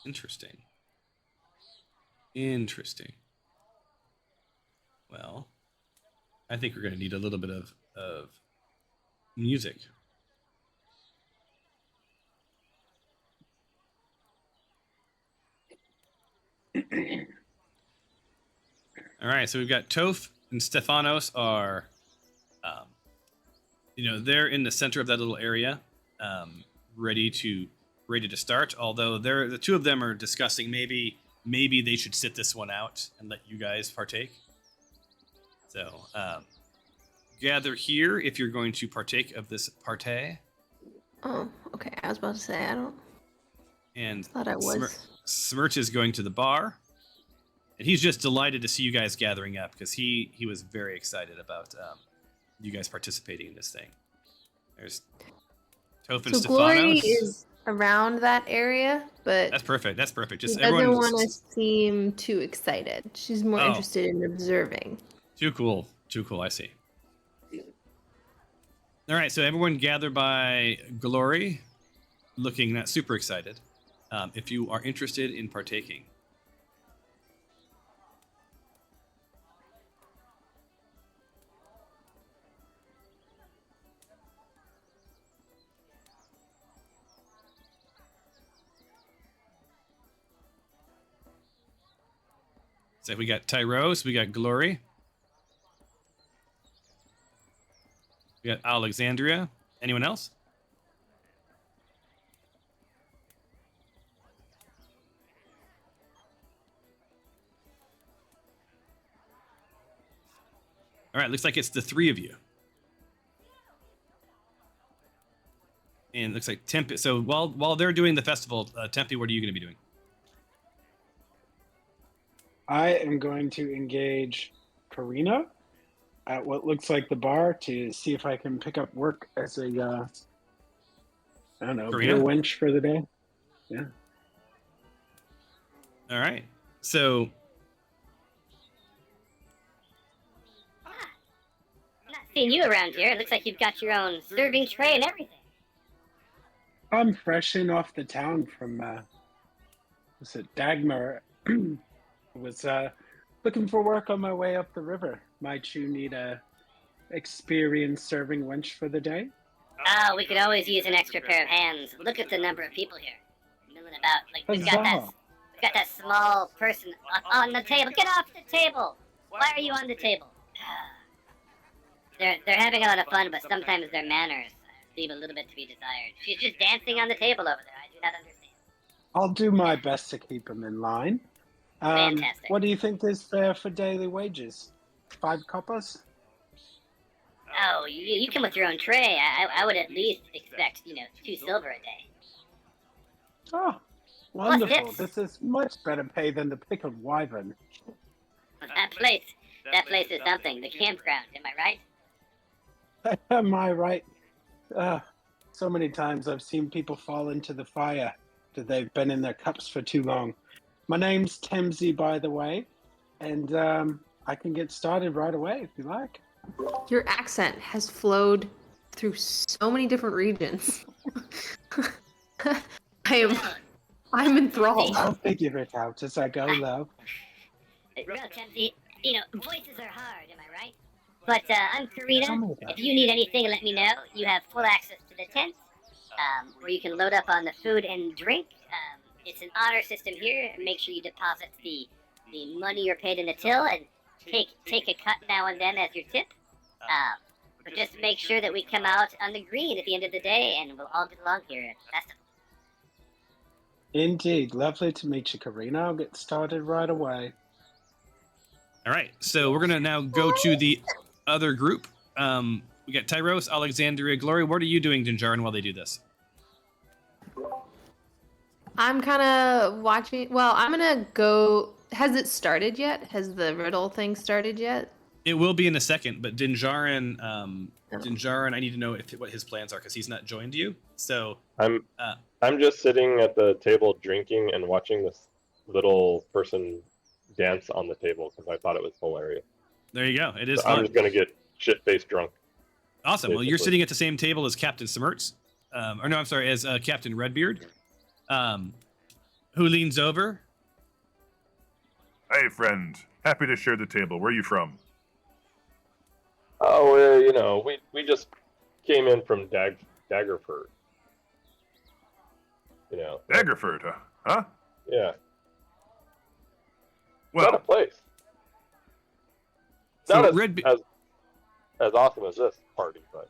Interesting. Well, I think we're going to need a little bit of music. All right, so we've got Toph and Stephanos are, they're in the center of that little area, ready to start. Although the 2 of them are discussing maybe they should sit this one out and let you guys partake. So gather here if you're going to partake of this partay. Oh, okay. I was about to say I don't And thought I was. Smirch is going to the bar, and he's just delighted to see you guys gathering up because he was very excited about you guys participating in this thing. There's Toph and So Glory Stephanos. is around that area, but That's perfect. That's perfect. she Just doesn't everyone. want to seem too excited. She's more Oh. interested in observing. Too cool. Too cool. I see. All right. So everyone gathered by Glory, looking not super excited. If you are interested in partaking. So we got Tyros, we got Glory, we got Alexandria. Anyone else? All right, looks like it's the three of you. And it looks like Tempe. So while they're doing the festival, Tempe, what are you going to be doing? I am going to engage Karina at what looks like the bar to see if I can pick up work as a, I don't know, Karina? beer wench for the day. Yeah. All right. So I'm not seeing you around here. It looks like you've got your own serving tray and everything. I'm fresh in off the town from, was it Dagmar? Was looking for work on my way up the river. Might you need a experienced serving wench for the day? Oh, we could always use an extra pair of hands. Look at the number of people here. Milling about. Like we've got that small person on the table. Get off the table! Why are you on the table? They're having a lot of fun, but sometimes their manners leave a little bit to be desired. She's just dancing on the table over there. I do not understand. I'll do my best to keep them in line. Fantastic. What do you think is fair for daily wages? 5 coppers? Oh, you come with your own tray. I would at least expect, 2 silver a day. Oh, wonderful. tips? This is much better pay than the pickled wyvern. That place is something. The campground, am I right? Am I right? So many times I've seen people fall into the fire after they've been in their cups for too long. My name's Temsy, by the way, and I can get started right away if you like. Your accent has flowed through so many different regions. I'm enthralled. I'll figure it out as I go, love. Real Temsy, voices are hard, am I right? But I'm Karina. Tell me that. If you need anything, let me know. You have full access to the tent, where you can load up on the food and drink. It's an honor system here. Make sure you deposit the money you're paid in the till and take a cut now and then as your tip. But just make sure that we come out on the green at the end of the day and we'll all get along here at the festival. Indeed. Lovely to meet you, Karina. I'll get started right away. all right. So we're gonna now go to the other group. We got Tyros, Alexandria, Glory. What are you doing, Dinjarin, while they do this? I'm kind of watching. Well, I'm gonna go. Has it started yet? Has the riddle thing started yet? It will be in a second, but Dinjarin, Dinjarin, I need to know what his plans are because he's not joined you. So I'm just sitting at the table drinking and watching this little person dance on the table because I thought it was hilarious. there you go. It is So I'm fun. just gonna get shit-faced drunk. Awesome. Well, you're basically. sitting at the same table as Captain Smirts, or no, I'm sorry, as Captain Redbeard, who leans over. Hey, friend. Happy to share the table. Where are you from? Oh, we just came in from Daggerford. Daggerford, huh? Yeah. What a Well, place. So Not as awesome as this party, but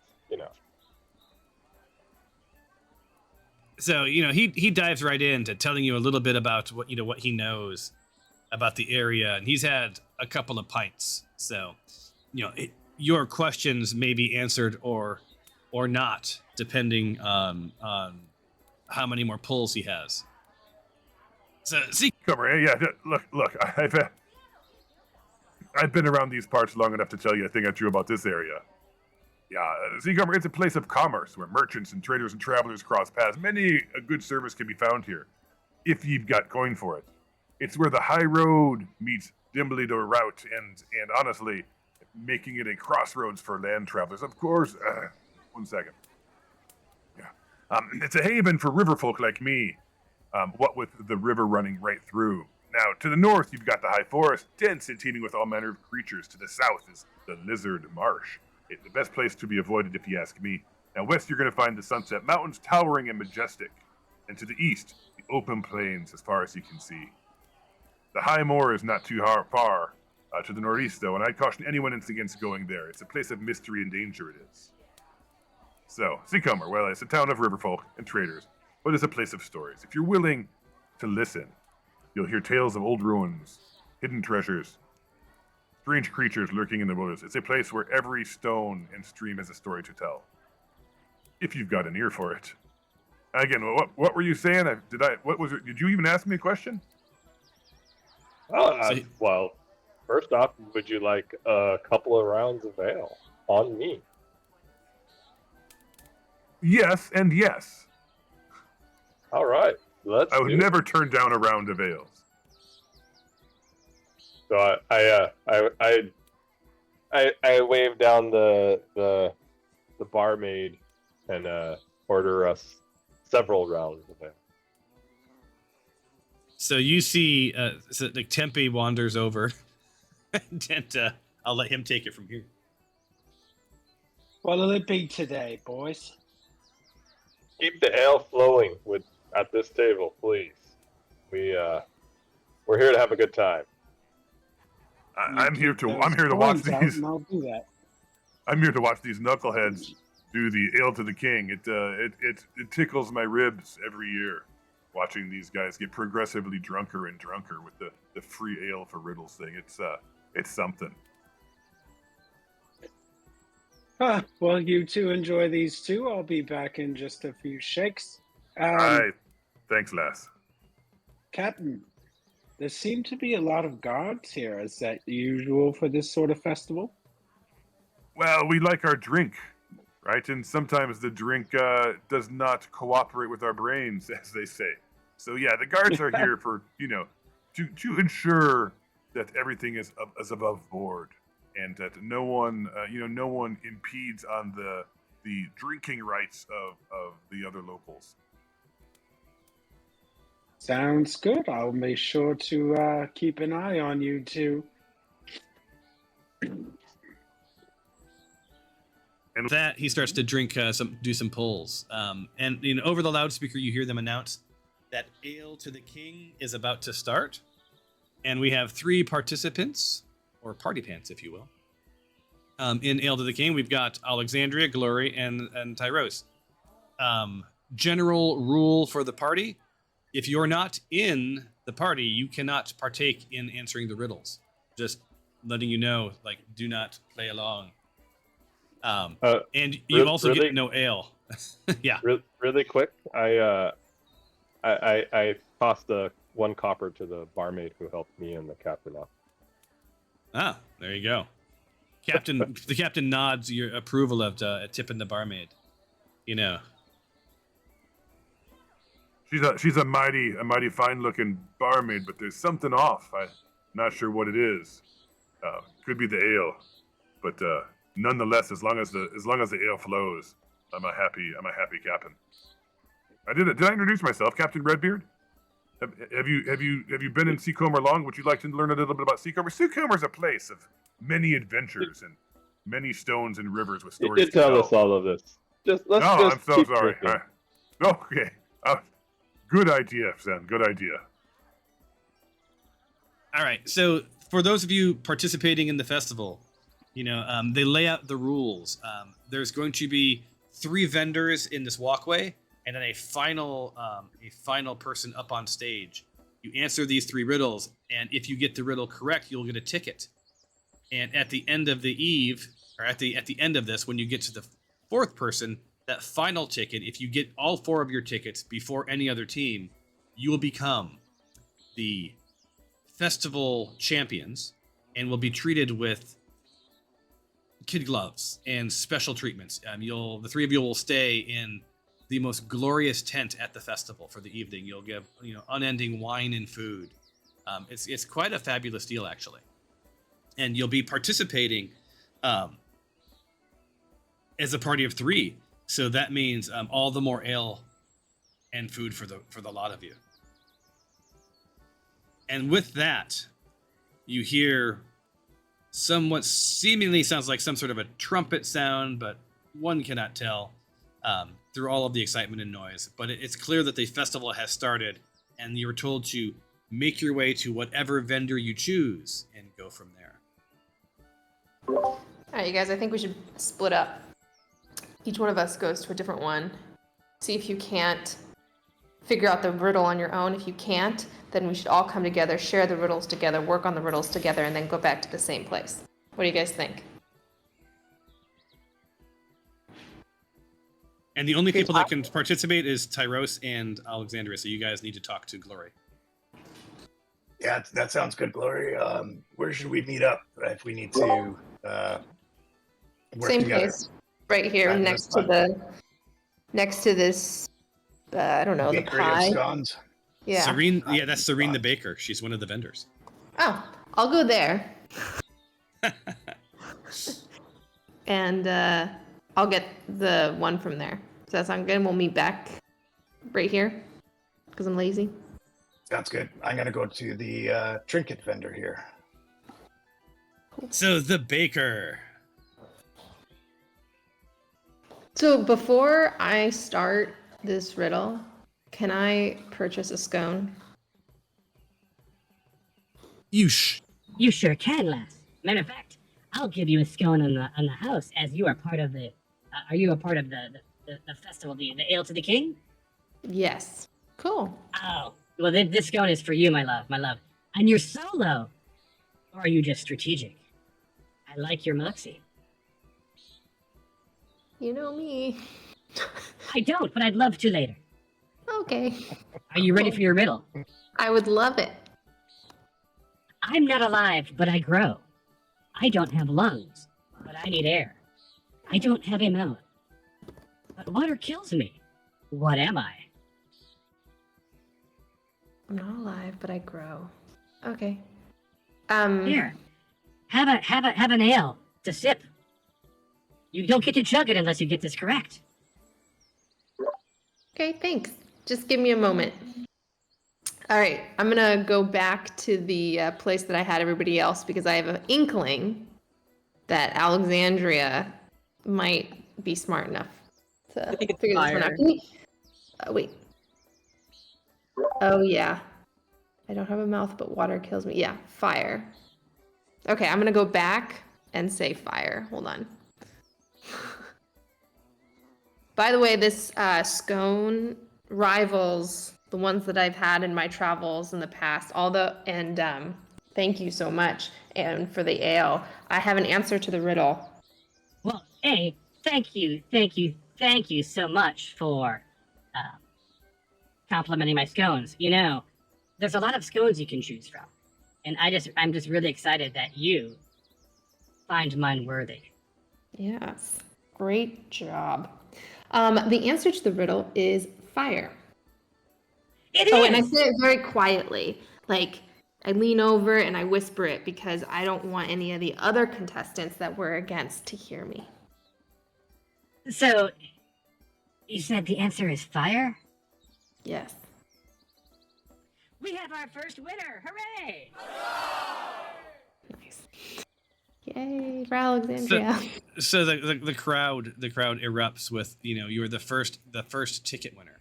So he dives right into telling you a little bit about what he knows about the area, and he's had a couple of pints. So your questions may be answered or or not, depending on how many more pulls he has. So, see, Comer, yeah, look, I've been around these parts long enough to tell you a thing or two about this area. Yeah, Seacomer, it's a place of commerce where merchants and traders and travelers cross paths. Many a good service can be found here, if you've got coin for it. It's where the high road meets Jumbled route, and honestly, making it a crossroads for land travelers. Of course, 1 second. Yeah, it's a haven for river folk like me. What with the river running right through. Now, to the north, you've got the high forest, dense and teeming with all manner of creatures. To the south is the lizard marsh. It's the best place to be avoided, if you ask me. Now, west, you're going to find the Sunset Mountains, towering and majestic. And to the east, the open plains as far as you can see. The high moor is not too far to the northeast, though, and I caution anyone against going there. It's a place of mystery and danger, it is. So, Seacomer, well, it's a town of riverfolk and traders, but it's a place of stories. If you're willing to listen, you'll hear tales of old ruins, hidden treasures, strange creatures lurking in the wilderness. It's a place where every stone and stream has a story to tell. If you've got an ear for it. Again, what were you saying? Did you even ask me a question? Well, first off, would you like a couple of rounds of ale on me? Yes, and yes. All right, I would never turn down a round of ales. So I wave down the barmaid and order us several rounds of ale. So you see, like Tempe wanders over, and I'll let him take it from here. What'll it be today, boys? Keep the ale flowing at this table, please. We're here to have a good time. I'm here to watch these. I'll do that. I'm here to watch these knuckleheads do the ale to the king. It tickles my ribs every year, watching these guys get progressively drunker and drunker with the free ale for riddles thing. It's something. Well, you two enjoy these too. I'll be back in just a few shakes. Thanks, lass. Captain, there seem to be a lot of guards here. Is that usual for this sort of festival? Well, we like our drink, right? And sometimes the drink does not cooperate with our brains, as they say. So yeah, the guards are here for, to ensure that everything is above board, and that no one impedes on the drinking rights of the other locals. Sounds good. I'll make sure to keep an eye on you two. And with that, he starts to drink, do some pulls. And over the loudspeaker, you hear them announce that Ale to the King is about to start. And we have 3 participants, or party pants, if you will. In Ale to the King, we've got Alexandria, Glory, and Tyros. General rule for the party: if you're not in the party, you cannot partake in answering the riddles. Just letting you know, do not play along. And you also get no ale. Yeah. Really quick, I tossed the 1 copper to the barmaid who helped me and the captain off. Ah, there you go. The captain nods your approval of tipping the barmaid. She's a mighty fine looking barmaid, but there's something off. I'm not sure what it is. Could be the ale, but nonetheless, as long as the ale flows, I'm a happy captain. Did I introduce myself, Captain Redbeard? Have you been in Seacomer long? Would you like to learn a little bit about Seacomer? Seacomer is a place of many adventures and many stones and rivers with stories. You did tell us all of this. I'm so sorry. Okay. Good idea, Sam. Good idea. All right. So for those of you participating in the festival, they lay out the rules. There's going to be 3 vendors in this walkway, and then a final person up on stage. You answer these 3 riddles, and if you get the riddle correct, you'll get a ticket. And at the end of the eve, or at the end of this, when you get to the fourth person, that final ticket, if you get all 4 of your tickets before any other team, you will become the festival champions and will be treated with kid gloves and special treatments. The 3 of you will stay in the most glorious tent at the festival for the evening. You'll give unending wine and food. It's quite a fabulous deal, actually, and you'll be participating as a party of 3. So that means all the more ale and food for the lot of you. And with that, you hear somewhat seemingly sounds like some sort of a trumpet sound, but one cannot tell through all of the excitement and noise. But it's clear that the festival has started, and you were told to make your way to whatever vendor you choose and go from there. All right, you guys, I think we should split up. Each one of us goes to a different one. See if you can't figure out the riddle on your own. If you can't, then we should all come together, share the riddles together, work on the riddles together, and then go back to the same place. What do you guys think? And the only people that can participate is Tyros and Alexandria, so you guys need to talk to Glory. Yeah, that sounds good, Glory. Where should we meet up if we need to work Same together? place, right here, Right, next that's to this. I don't know, the Bakery of pie. scones. Yeah. Serene, that's Serene the baker. She's one of the vendors. Oh, I'll go there. And I'll get the one from there. Does that sound good? We'll meet back right here because I'm lazy. Sounds good. I'm gonna go to the trinket vendor here. So the baker. So before I start this riddle, can I purchase a scone? You sure can, lass. Matter of fact, I'll give you a scone on the house, as you are part of the. Are you a part of the festival, the Ale to the King? Yes. Cool. Oh, well, this scone is for you, my love, And you're solo, or are you just strategic? I like your moxie. You know me. I don't, but I'd love to later. Okay. Are you ready for your riddle? I would love it. I'm not alive, but I grow. I don't have lungs, but I need air. I don't have a mouth, but water kills me. What am I? I'm not alive, but I grow. Okay. Here, have an ale to sip. You don't get to chug it unless you get this correct. Okay, thanks. Just give me a moment. All right, I'm gonna go back to the place that I had everybody else because I have an inkling that Alexandria might be smart enough to I think it's figure this one out. fire. Can you- wait. Oh yeah. I don't have a mouth, but water kills me. Yeah, fire. Okay, I'm gonna go back and say fire. Hold on. By the way, this scone rivals the ones that I've had in my travels in the past. Thank you so much, and for the ale. I have an answer to the riddle. Well, thank you so much for complimenting my scones. You know, there's a lot of scones you can choose from, and I'm just really excited that you find mine worthy. Yes, great job. The answer to the riddle is fire. It Oh, is! and I say it very quietly. Like, I lean over and I whisper it because I don't want any of the other contestants that we're against to hear me. So, you said the answer is fire? Yes. We have our first winner! Hooray! Nice. Yay for Alexandria. So the crowd erupts with, you were the first ticket winner.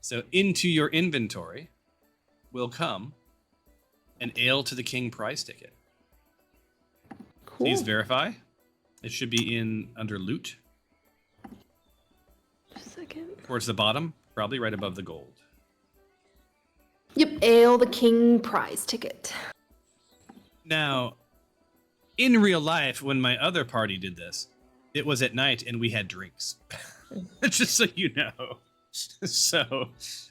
So into your inventory will come an Ale to the King prize ticket. Cool. Please verify. It should be under loot. Just a second. Towards the bottom, probably right above the gold. Yep, Ale the King prize ticket. Now, in real life, when my other party did this, it was at night and we had drinks. Just so you know. So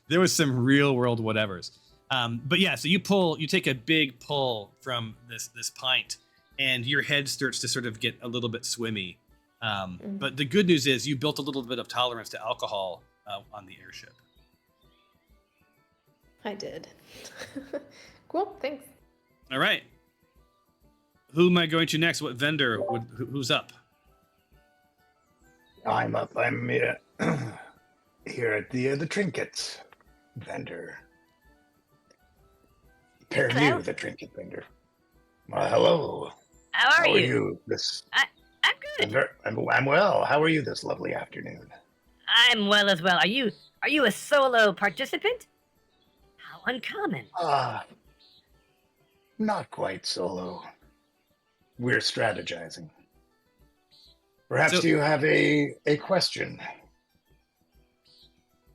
there was some real world whatevers. But yeah, so you take a big pull from this pint, and your head starts to sort of get a little bit swimmy. But the good news is you built a little bit of tolerance to alcohol on the airship. I did. Cool, thanks. All right. Who am I going to next? What vendor? Who's up? I'm up. I'm here at the trinkets vendor. Pair Hello. new, the trinket vendor. Hello. How are you? This I'm good. I'm well. How are you this lovely afternoon? I'm well as well. Are you a solo participant? How uncommon. Not quite solo. We're strategizing. Perhaps you have a question.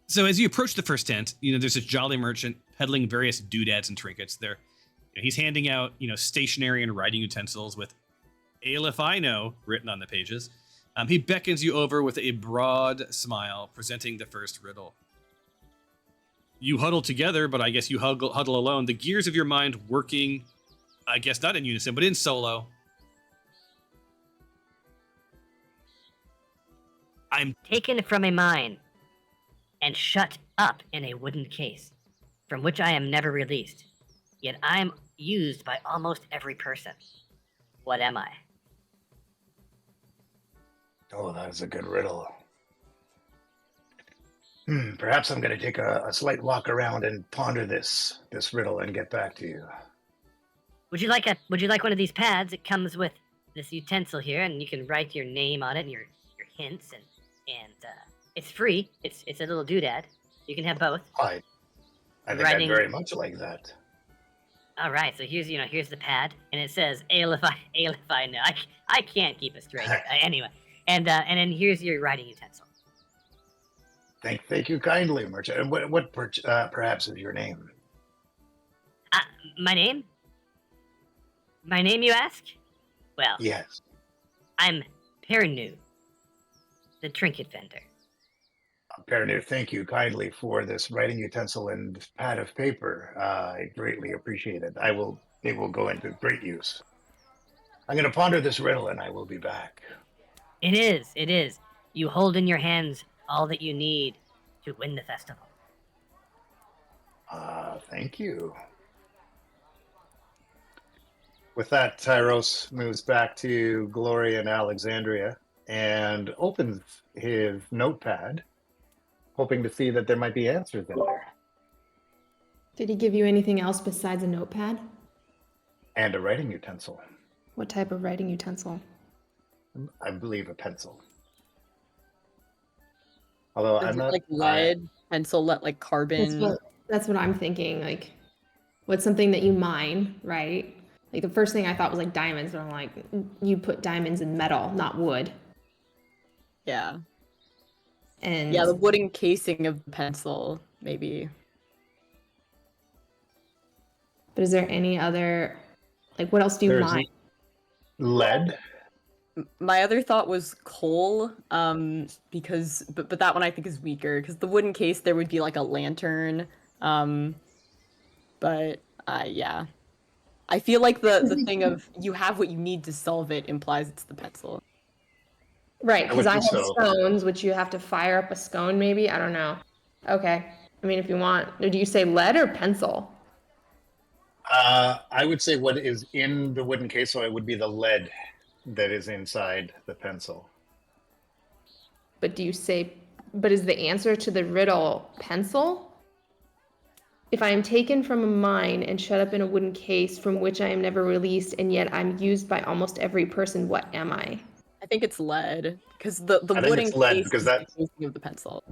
So as you approach the first tent, there's this jolly merchant peddling various doodads and trinkets. He's handing out, stationery and writing utensils with "Ale if I know" written on the pages. He beckons you over with a broad smile, presenting the first riddle. You huddle together, but I guess you huddle alone. The gears of your mind working, I guess not in unison, but in solo. I'm Taken from a mine and shut up in a wooden case, from which I am never released. Yet I am used by almost every person. What am I? Oh, that is a good riddle. Perhaps I'm going to take a slight walk around and ponder this riddle and get back to you. Would you like one of these pads? It comes with this utensil here, and you can write your name on it and your hints, and it's free. It's a little doodad. You can have both. I think I'd very much like that. All right, so here's the pad, and it says "Ale if I know." I can't keep it straight. Anyway, and then here's your writing utensil. Thank you kindly, merchant. And what perhaps is your name? My name? My name, you ask? Well, Yes. I'm Pernu, the trinket vendor. Pernu, thank you kindly for this writing utensil and pad of paper. I greatly appreciate it. It will go into great use. I'm going to ponder this riddle and I will be back. It is. You hold in your hands all that you need to win the festival. Thank you. With that, Tyros moves back to Gloria and Alexandria and opens his notepad, hoping to see that there might be answers in there. Did he give you anything else besides a notepad? And a writing utensil. What type of writing utensil? I believe a pencil. Although Is I'm it not like lead, pencil, like carbon. That's what I'm thinking. Like, what's something that you mine, right? Like the first thing I thought was like diamonds, but I'm like, you put diamonds in metal, not wood. Yeah. And Yeah, the wooden casing of the pencil, maybe. But is there any other, like, what else do you There's mine? lead. My other thought was coal, because but that one I think is weaker because the wooden case there would be like a lantern, but yeah, I feel like the thing of you have what you need to solve it implies it's the pencil. Right, because I have so. scones, which you have to fire up a scone, maybe? I don't know. Okay. I mean, if you want, do you say lead or pencil? I would say what is in the wooden case, so it would be the lead that is inside the pencil. But is the answer to the riddle pencil? If I am taken from a mine and shut up in a wooden case from which I am never released, and yet I'm used by almost every person, what am I? I think it's lead because the I think wooden it's lead case because is that- the casing of the pencil.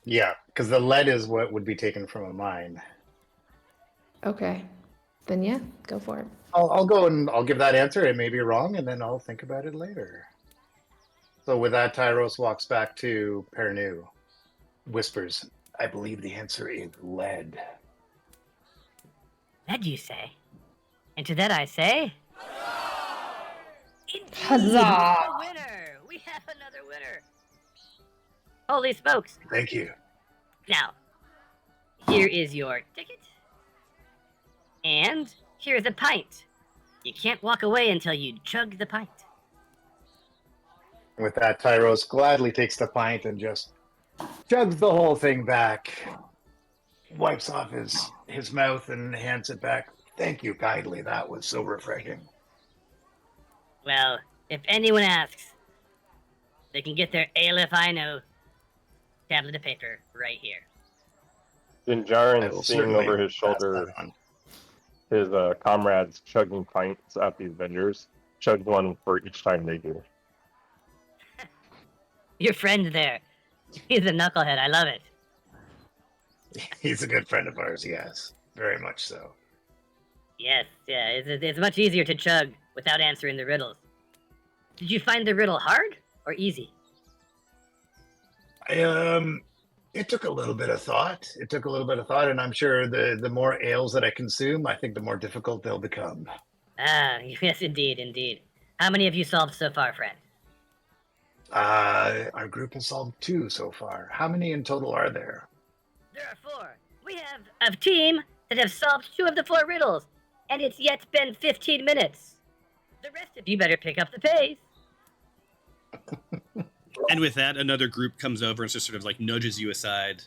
Yeah, because the lead is what would be taken from a mine. Okay. Then yeah, go for it. I'll go and I'll give that answer. It may be wrong, and then I'll think about it later. So with that, Tyros walks back to Pernu, whispers, "I believe the answer is lead." That you say? And to that I say... Indeed, Huzzah! the winner! We We have another winner. Holy smokes. Thank you. Now, here is your ticket. And here's a pint. You can't walk away until you chug the pint. With that, Tyros gladly takes the pint and just chugs the whole thing back, wipes off his mouth and hands it back. Thank you kindly. That was so refreshing. Well, if anyone asks, they can get their Ale If I Know tablet of paper right here. I Jinjarin will seeing certainly over his pass shoulder that on. his comrades chugging pints at these vendors. Chug one for each time they do. Your friend there. He's a knucklehead. I love it. He's a good friend of ours, yes. Very much so. Yes, yeah, it's much easier to chug without answering the riddles. Did you find the riddle hard or easy? It took a little bit of thought. And I'm sure the more ales that I consume, I think the more difficult they'll become. Ah, yes, indeed, indeed. How many have you solved so far, friend? Our group has solved 2 so far. How many in total are there? There are 4. We have a team that have solved 2 of the 4 riddles, and it's yet been 15 minutes. The rest of you better pick up the pace. And with that, another group comes over and just sort of like nudges you aside,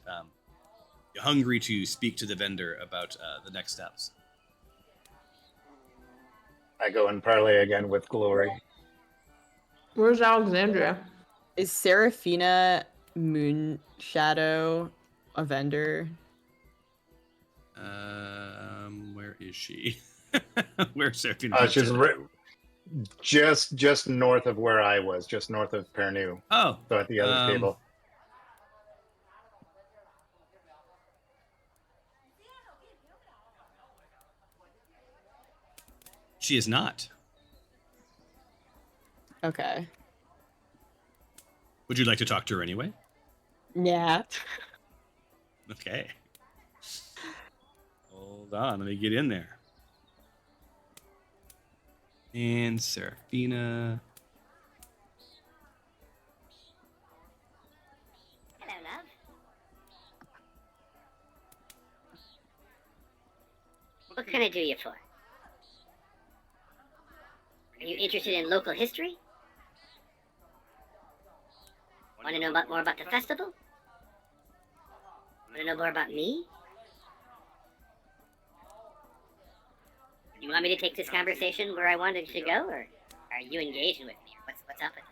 hungry to speak to the vendor about the next steps. I go and parlay again with Glory. Where's Alexandria? Is Seraphina Moonshadow a vendor? Where is she? Where's Seraphina? She's just north of where I was, just north of Pernu. Oh, So at the other table. she is not. Okay. Would you like to talk to her anyway? Yeah. Okay. Hold on, let me get in there. And Seraphina. Hello, love. What can I do you for? Are you interested in local history? Want to know more about the festival? Want to know more about me? You want me to take this conversation where I wanted to go, or are you engaging with me? What's up with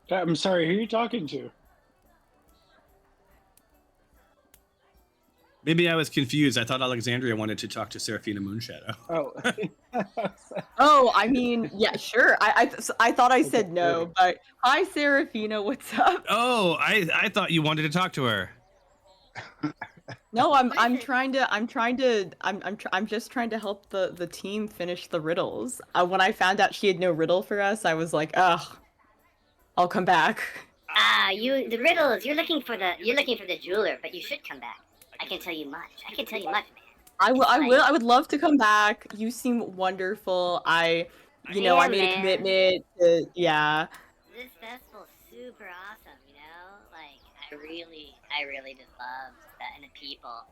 you? I'm sorry, who are you talking to? Maybe I was confused. I thought Alexandria wanted to talk to Seraphina Moonshadow. Oh. Oh, I mean, yeah, sure. I thought I said no, but hi, Seraphina. What's up? Oh, I thought you wanted to talk to her. No, I'm just trying to help the team finish the riddles. When I found out she had no riddle for us, I was like, ugh, I'll come back. The riddles. You're looking for the jeweler, but you should come back. I can tell you much, man. I would love to come back. You seem wonderful. I made a commitment to, yeah. This festival's super awesome, you know? Like, I really just love and the people.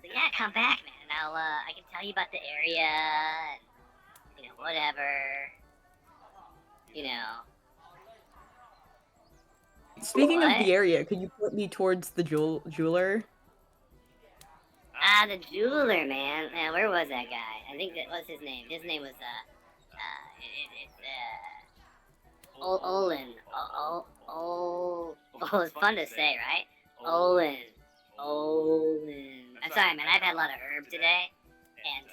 So yeah, come back, man. I can tell you about the area and, whatever. Speaking What? of the area, could you put me towards the jeweler? The jeweler, man. Where was that guy? I think what's his name? His name was, Olin. It's fun to say, right? Olin. I'm sorry, man. I've had a lot of herb today. And,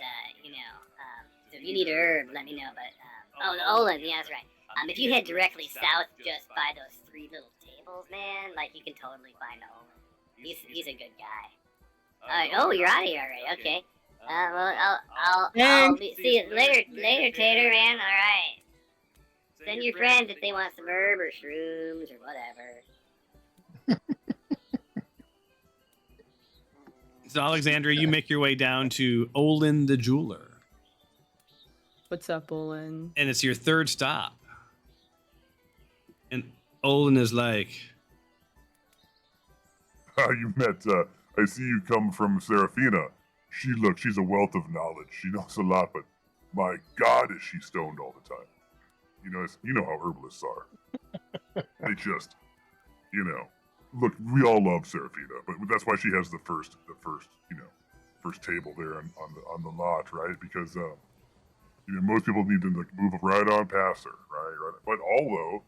so if you need herb, let me know. But, Olin. Yeah, that's right. If you head directly south just by those 3 little tables, man, like, you can totally find Olin. He's a good guy. You're out of here already. Okay. Well, I'll see you later, Tater, man. All right. Send your friends if they want some herb or shrooms or whatever. So, Alexandria, you make your way down to Olin the Jeweler, What's up, Olin? and it's your third stop. And Olin is like, You met, I see you come from Serafina. She's a wealth of knowledge. She knows a lot, but my God, is she stoned all the time. You know how herbalists are. They just, look, we all love Serafina, but that's why she has the first table there on the lot, right? Because, most people need to move right on past her, right? But although,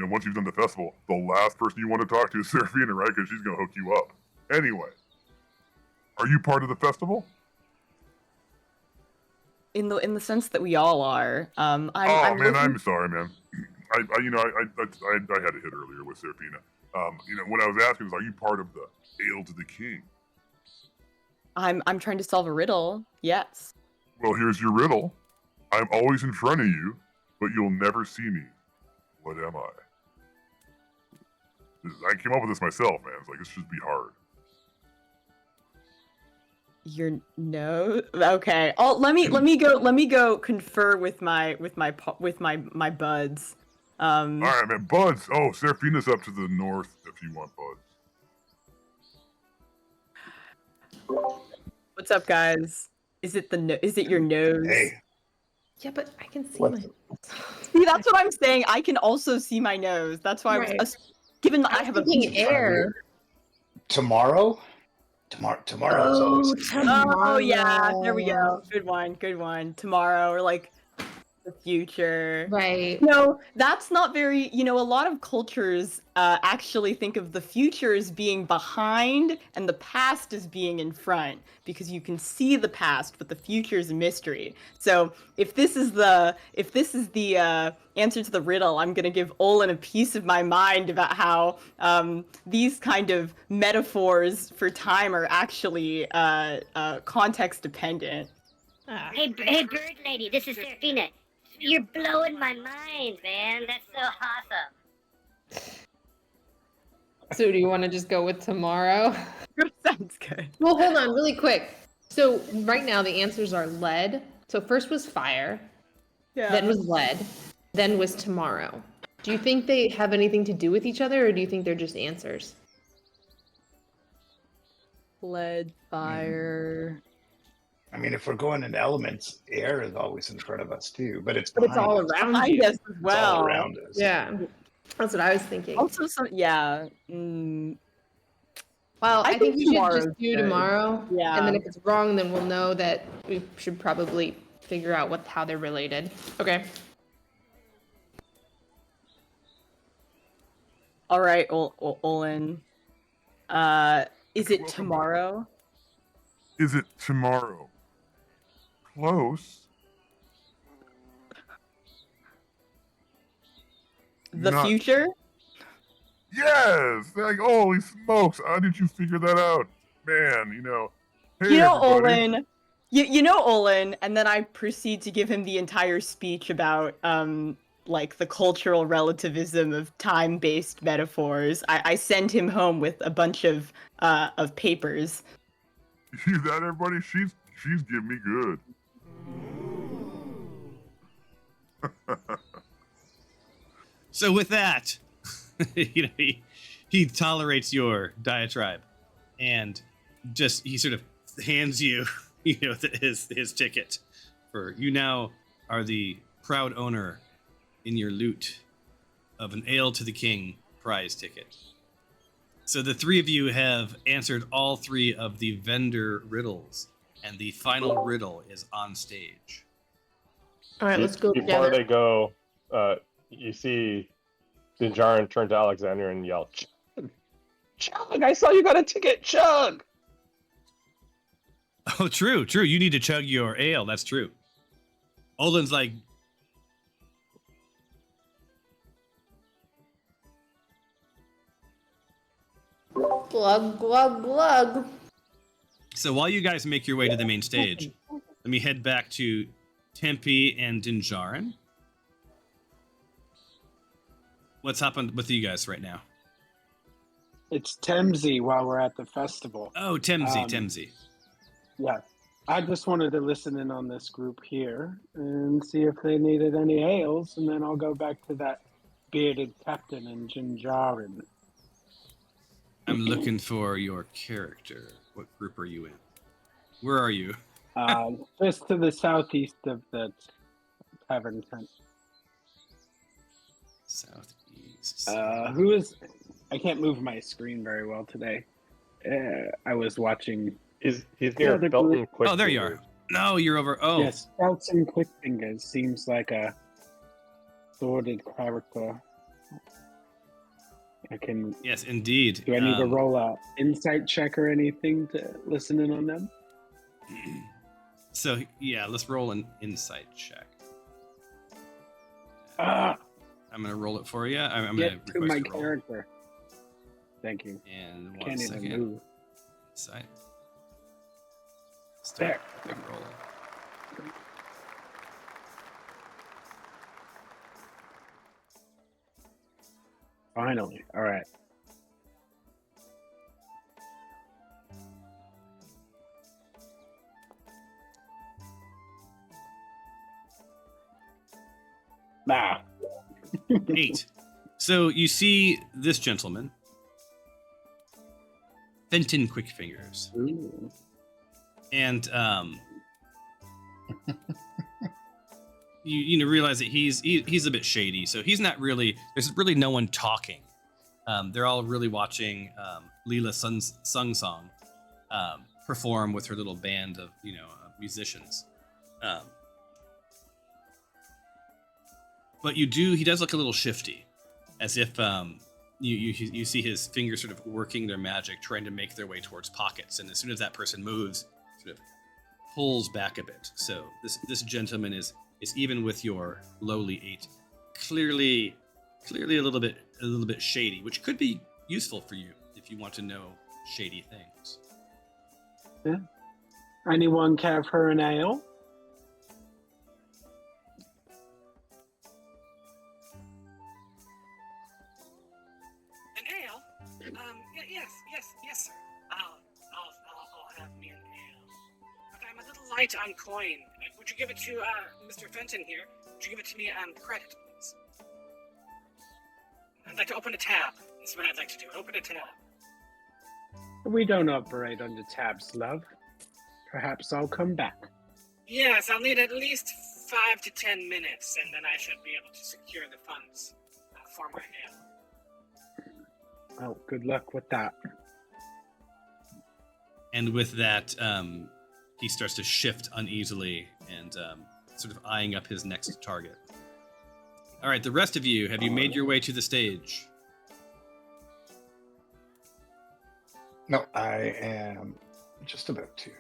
once you've done the festival, the last person you want to talk to is Serafina, right? Because she's going to hook you up. Anyway, are you part of the festival? In the sense that we all are. I'm I'm sorry, man. I had a hit earlier with Serafina. What I was asking is, are you part of the Ale to the King? I'm trying to solve a riddle. Yes. Well, here's your riddle. I'm always in front of you, but you'll never see me. What am I? I came up with this myself, man. It's like, this should be hard. Your nose. Okay. Oh, let me go confer with my buds. All right, man. Buds. Oh, Serafina's up to the north if you want buds. What's up, guys? Is it your nose? Hey. Yeah, but I can see What? my. See, that's what I'm saying. I can also see my nose. That's why I Right. was given that I have a thinking beach in front of me. air. Tomorrow? Tomorrow's always. Oh yeah, there we go. Good one. Tomorrow, or like the future. Right. No, that's not very. A lot of cultures actually think of the future as being behind and the past as being in front, because you can see the past, but the future is a mystery. So if this is the answer to the riddle, I'm gonna give Olin a piece of my mind about how these kind of metaphors for time are actually context dependent. Hey, bird lady, this is Serafina. You're blowing my mind, man. That's so awesome. So do you want to just go with tomorrow? Sounds good. Well, hold on, really quick. So right now the answers are lead. So first was fire, Yeah. then was lead, then was tomorrow. Do you think they have anything to do with each other, or do you think they're just answers? Lead, fire. I mean, if we're going into elements, air is always in front of us too, but it's But it's behind all us. around I you. guess as It's well. all around us. Yeah, that's what I was thinking. Also, yeah. Well, I I think think we should tomorrow's just do good. tomorrow. Yeah. And then if it's wrong, then we'll know that we should probably figure out how they're related. Okay. All right, Olin. Is it tomorrow? Is it tomorrow? Close. The Not- future? Yes! Like, holy smokes! How did you figure that out? Man, Hey, You know, everybody. Olin. You know Olin, and then I proceed to give him the entire speech about like the cultural relativism of time-based metaphors. I send him home with a bunch of papers. You see that, everybody? She's getting me good. so with that, he tolerates your diatribe, and he sort of hands you, his ticket. For you now are the proud owner in your loot of an Ale to the King prize ticket. So the three of you have answered all three of the vendor riddles, and the final riddle is on stage. All right, let's go Before together. they go, you see Dinjarin turn to Alexander and yell, "Chug! Chug! I saw you got a ticket, Chug!" Oh, true. You need to chug your ale. That's true. Olin's like, Glug, glug, glug. so while you guys make your way to the main stage, let me head back to Tempe and Dinjarin. What's happened with you guys right now? It's Temsey while we're at the festival. Oh, Temsey. Yes. I just wanted to listen in on this group here and see if they needed any ales, and then I'll go back to that bearded captain in Jinjarin. I'm looking for your character. What group are you in? Where are you? Just to the southeast of the tavern tent. Southeast. Who is? I can't move my screen very well today. I was watching. He's near other Felton group- Quick. Oh, there you are. No, you're over. Oh, Yes, Spouts and Quick Fingers seems like a sordid character. I can. yes, indeed. Do I need to roll a insight check or anything to listen in on them? So yeah, let's roll an insight check. Ah, I'm gonna roll it for you. I'm get gonna to request my a roll. character. Thank you. And one Can't second. even move. Insight. Start There. rolling. Finally. All right. Nah. 8. So you see this gentleman, Fenton Quickfingers, Ooh. and you realize that he's a bit shady. So he's not really. There's really no one talking. They're all really watching Leela Sung Song perform with her little band of musicians. But he does look a little shifty, as if you see his fingers sort of working their magic, trying to make their way towards pockets. And as soon as that person moves, sort of pulls back a bit. So this gentleman is even with your lowly 8, clearly a little bit shady, which could be useful for you if you want to know shady things. Yeah. Anyone care for an ale? An ale? Yes, sir. I'll have me an ale. But I'm a little light on coin. Would you give it to Mr. Fenton here? Would you give it to me on credit, please? I'd like to open a tab. That's what I'd like to do. Open a tab. We don't operate under tabs, love. Perhaps I'll come back. Yes, I'll need at least 5 to 10 minutes, and then I should be able to secure the funds for my ale. Oh, good luck with that. And with that, he starts to shift uneasily and sort of eyeing up his next target. All right, the rest of you, have you made your way to the stage? No, I am just about to.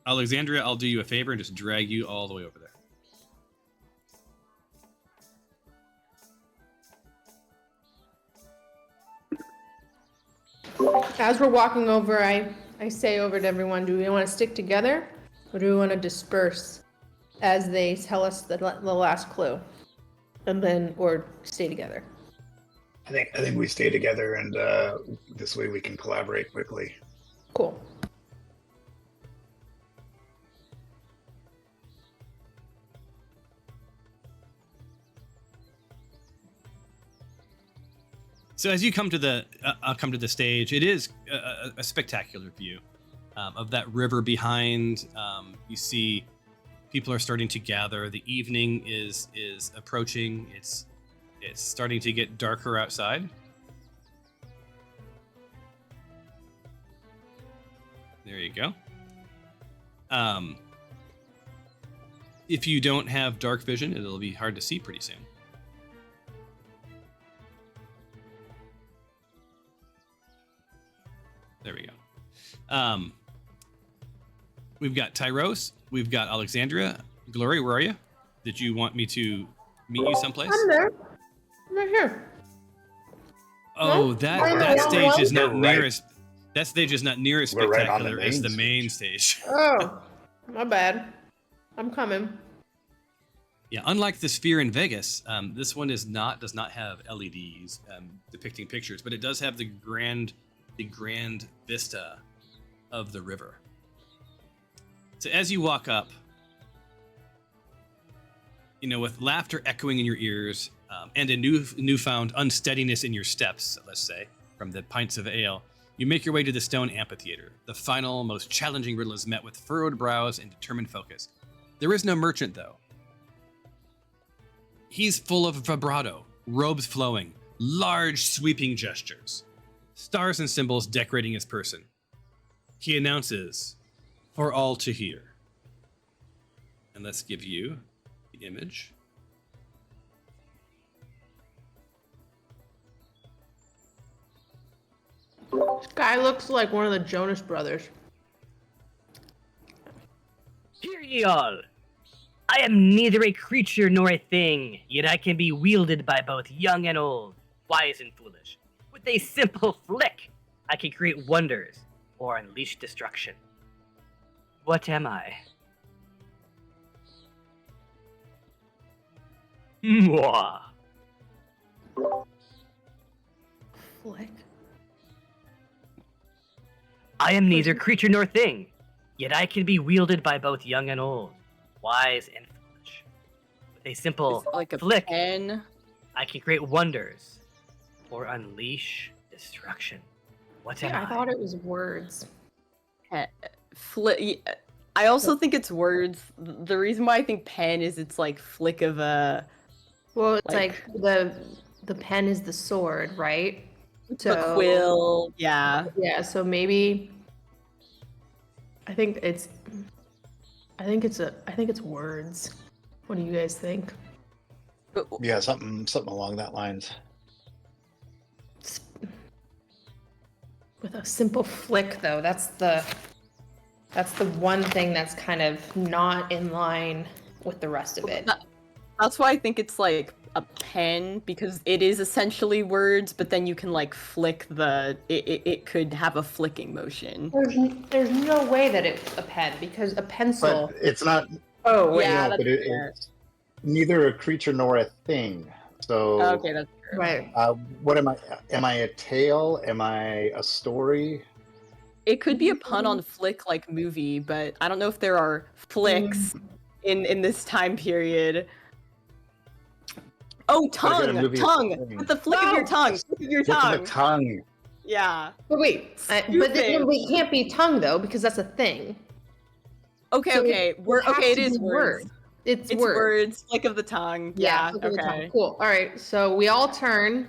Alexandria, I'll do you a favor and just drag you all the way over there. As we're walking over, I say over to everyone, do we want to stick together or do we want to disperse as they tell us the last clue? And then, or stay together? I think we stay together, and this way we can collaborate quickly. Cool. So as you come to the stage, it is a spectacular view of that river behind. You see people are starting to gather. The evening is approaching. It's starting to get darker outside. There you go. If you don't have dark vision, it'll be hard to see pretty soon. There we go. We've got Tyros. We've got Alexandria. Glory, where are you? Did you want me to meet you someplace? I'm there. I'm right here. Oh, No? that stage is not You're near right. as that stage is not near as We're right on the spectacular as the main main stage. Oh, my bad. I'm coming. Yeah, unlike the Sphere in Vegas, this one does not have LEDs depicting pictures, but it does have the grand the grand vista of the river. So as you walk up, with laughter echoing in your ears, and a newfound unsteadiness in your steps, let's say, from the pints of ale, you make your way to the stone amphitheater. The final, most challenging riddle is met with furrowed brows and determined focus. There is no merchant, though. He's full of vibrato, robes flowing, large sweeping gestures, stars and symbols decorating his person. He announces, for all to hear. And let's give you the image. This guy looks like one of the Jonas Brothers. Hear ye all. I am neither a creature nor a thing, yet I can be wielded by both young and old, wise and foolish. With a simple flick, I can create wonders or unleash destruction. What am I? Mwah. Flick. I am neither creature nor thing, yet I can be wielded by both young and old, wise and foolish. With a simple Is it like a flick, pen? I can create wonders or unleash destruction. What am Yeah, I I? thought it was words. I also think it's words. The reason why I think pen is it's like flick of a Well, it's Like- like the pen is the sword, right? the quill. Yeah. Yeah, so maybe I think it's words. What do you guys think? Yeah, something along that lines. With a simple flick though, that's the one thing that's kind of not in line with the rest of it. That's why I think it's like a pen, because it is essentially words, but then you can like flick it could have a flicking motion. There's no way that it's a pen because a pencil. But it's not. Oh wait, Yeah, but it's neither a creature nor a thing. So Okay, that's true. right. what am I? Am I a tale? Am I a story? It could be a pun on flick like movie, but I don't know if there are flicks in this time period. Oh, But again, a tongue! movie is Tongue! a thing. With the flick of your tongue! Flick of your Look at tongue! the tongue. Yeah. But wait, but then it can't be tongue though because that's a thing. Okay, So okay. it has It to is be words. word. It's It's word. words. Flick of the tongue. Yeah, flick of the tongue. okay. Cool. All right. So we all turn,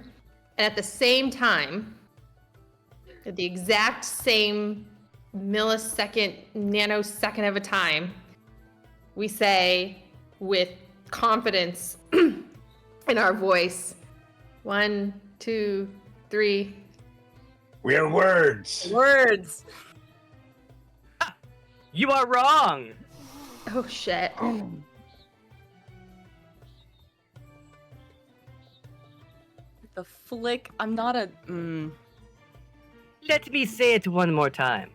and at the same time, at the exact same millisecond, nanosecond of a time, we say with confidence in our voice, 1, 2, 3. We are words. Words! You are wrong! Oh shit. The flick. I'm not a. Let me say it one more time.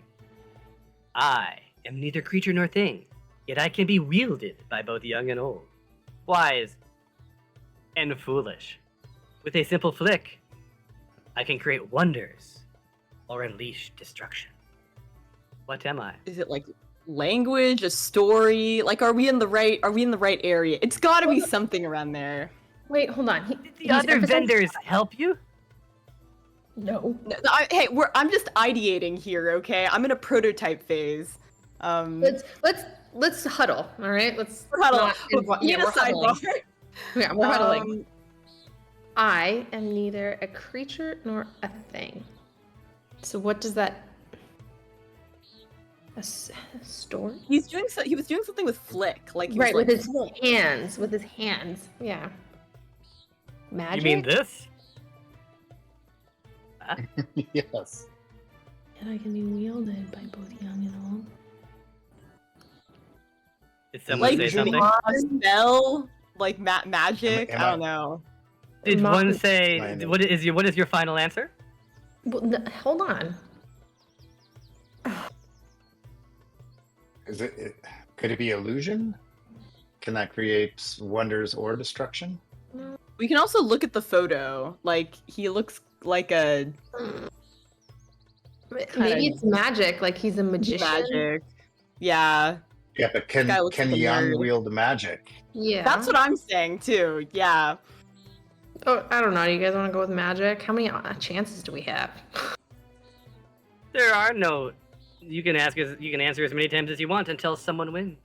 I am neither creature nor thing, yet I can be wielded by both young and old, wise and foolish. With a simple flick, I can create wonders or unleash destruction. What am I? Is it like language, a story? Like, are we in the right area? It's got to be something around there. Wait, hold on. Did the he's other emphasizing- vendors help you? No. No, I'm just ideating here, okay? I'm in a prototype phase. Let's huddle. All right. Let's Huddle. not invo- Need yeah, a we're huddling. sidebar. Yeah, we're huddling. Um, I am neither a creature nor a thing. So what does that? A store? he was doing something with flick, like he Right, was with like, his flick. hands. With his hands. Yeah. Magic. You mean this? Yes. And I can be wielded by both young and old. Did someone Like say something? a spell, like magic. Am I I- don't know. Did Mo- one say Mine. what is your final answer? Well, hold on. Could it be illusion? Can that create wonders or destruction? We can also look at the photo. Like he looks like a. Maybe it's magic, like he's a magician. Magic. Yeah. Yeah, but Guy can looks like a Young nerd. wield the magic? Yeah. That's what I'm saying too. Yeah. Oh, I don't know. Do you guys want to go with magic? How many chances do we have? There are no. You can answer as many times as you want until someone wins.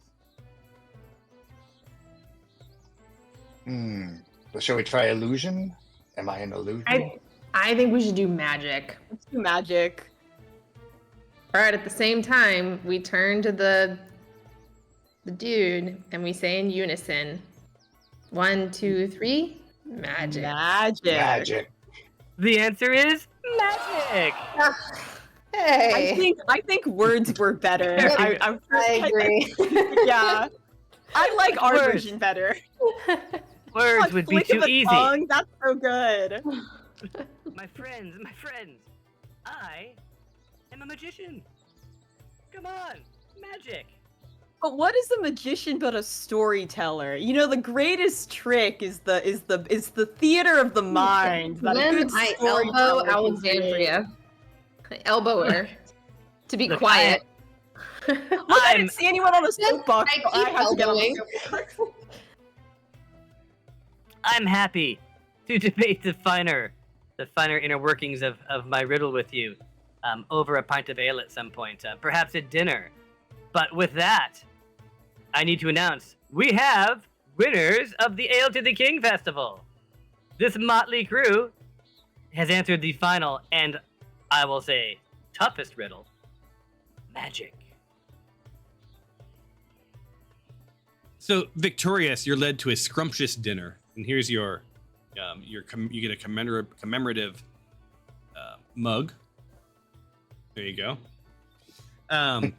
So shall we try illusion? Am I an illusion? I think we should do magic. Let's do magic. All right. At the same time, we turn to the dude and we say in unison, 1, 2, 3, magic. Magic. The answer is magic. Hey. I think words were better. I agree. Yeah. I like our Words. version better. Words Like, would be flick of too the easy. tongue, that's so good. My friends, I am a magician. Come on, magic. But what is a magician but a storyteller? You know, the greatest trick is the theater of the mind. That a Then good I storyteller elbow can Alexandria. I elbow her to be Look, quiet. Look, I didn't see anyone on the soapbox. I so keep have to get on the elbowing. soapbox. I'm happy to debate the finer inner workings of my riddle with you over a pint of ale at some point, perhaps at dinner. But with that, I need to announce we have winners of the Ale to the King Festival. This motley crew has answered the final and, I will say, toughest riddle. Magic. So victorious, you're led to a scrumptious dinner, and here's you get a commemorative mug. There you go.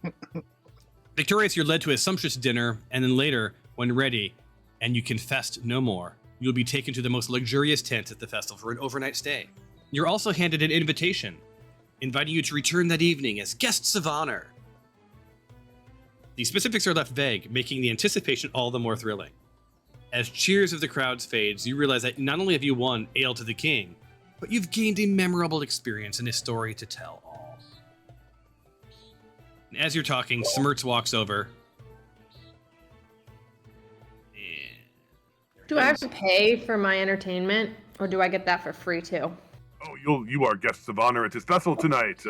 Victorious, you're led to a sumptuous dinner, and then later, when ready, and you confessed no more, you'll be taken to the most luxurious tent at the festival for an overnight stay. You're also handed an invitation, inviting you to return that evening as guests of honor. The specifics are left vague, making the anticipation all the more thrilling. As cheers of the crowds fades, you realize that not only have you won Ale to the King, but you've gained a memorable experience and a story to tell all. And as you're talking, Smirts walks over. Do I have to pay for my entertainment, or do I get that for free too? Oh, you are guests of honor at this festival tonight.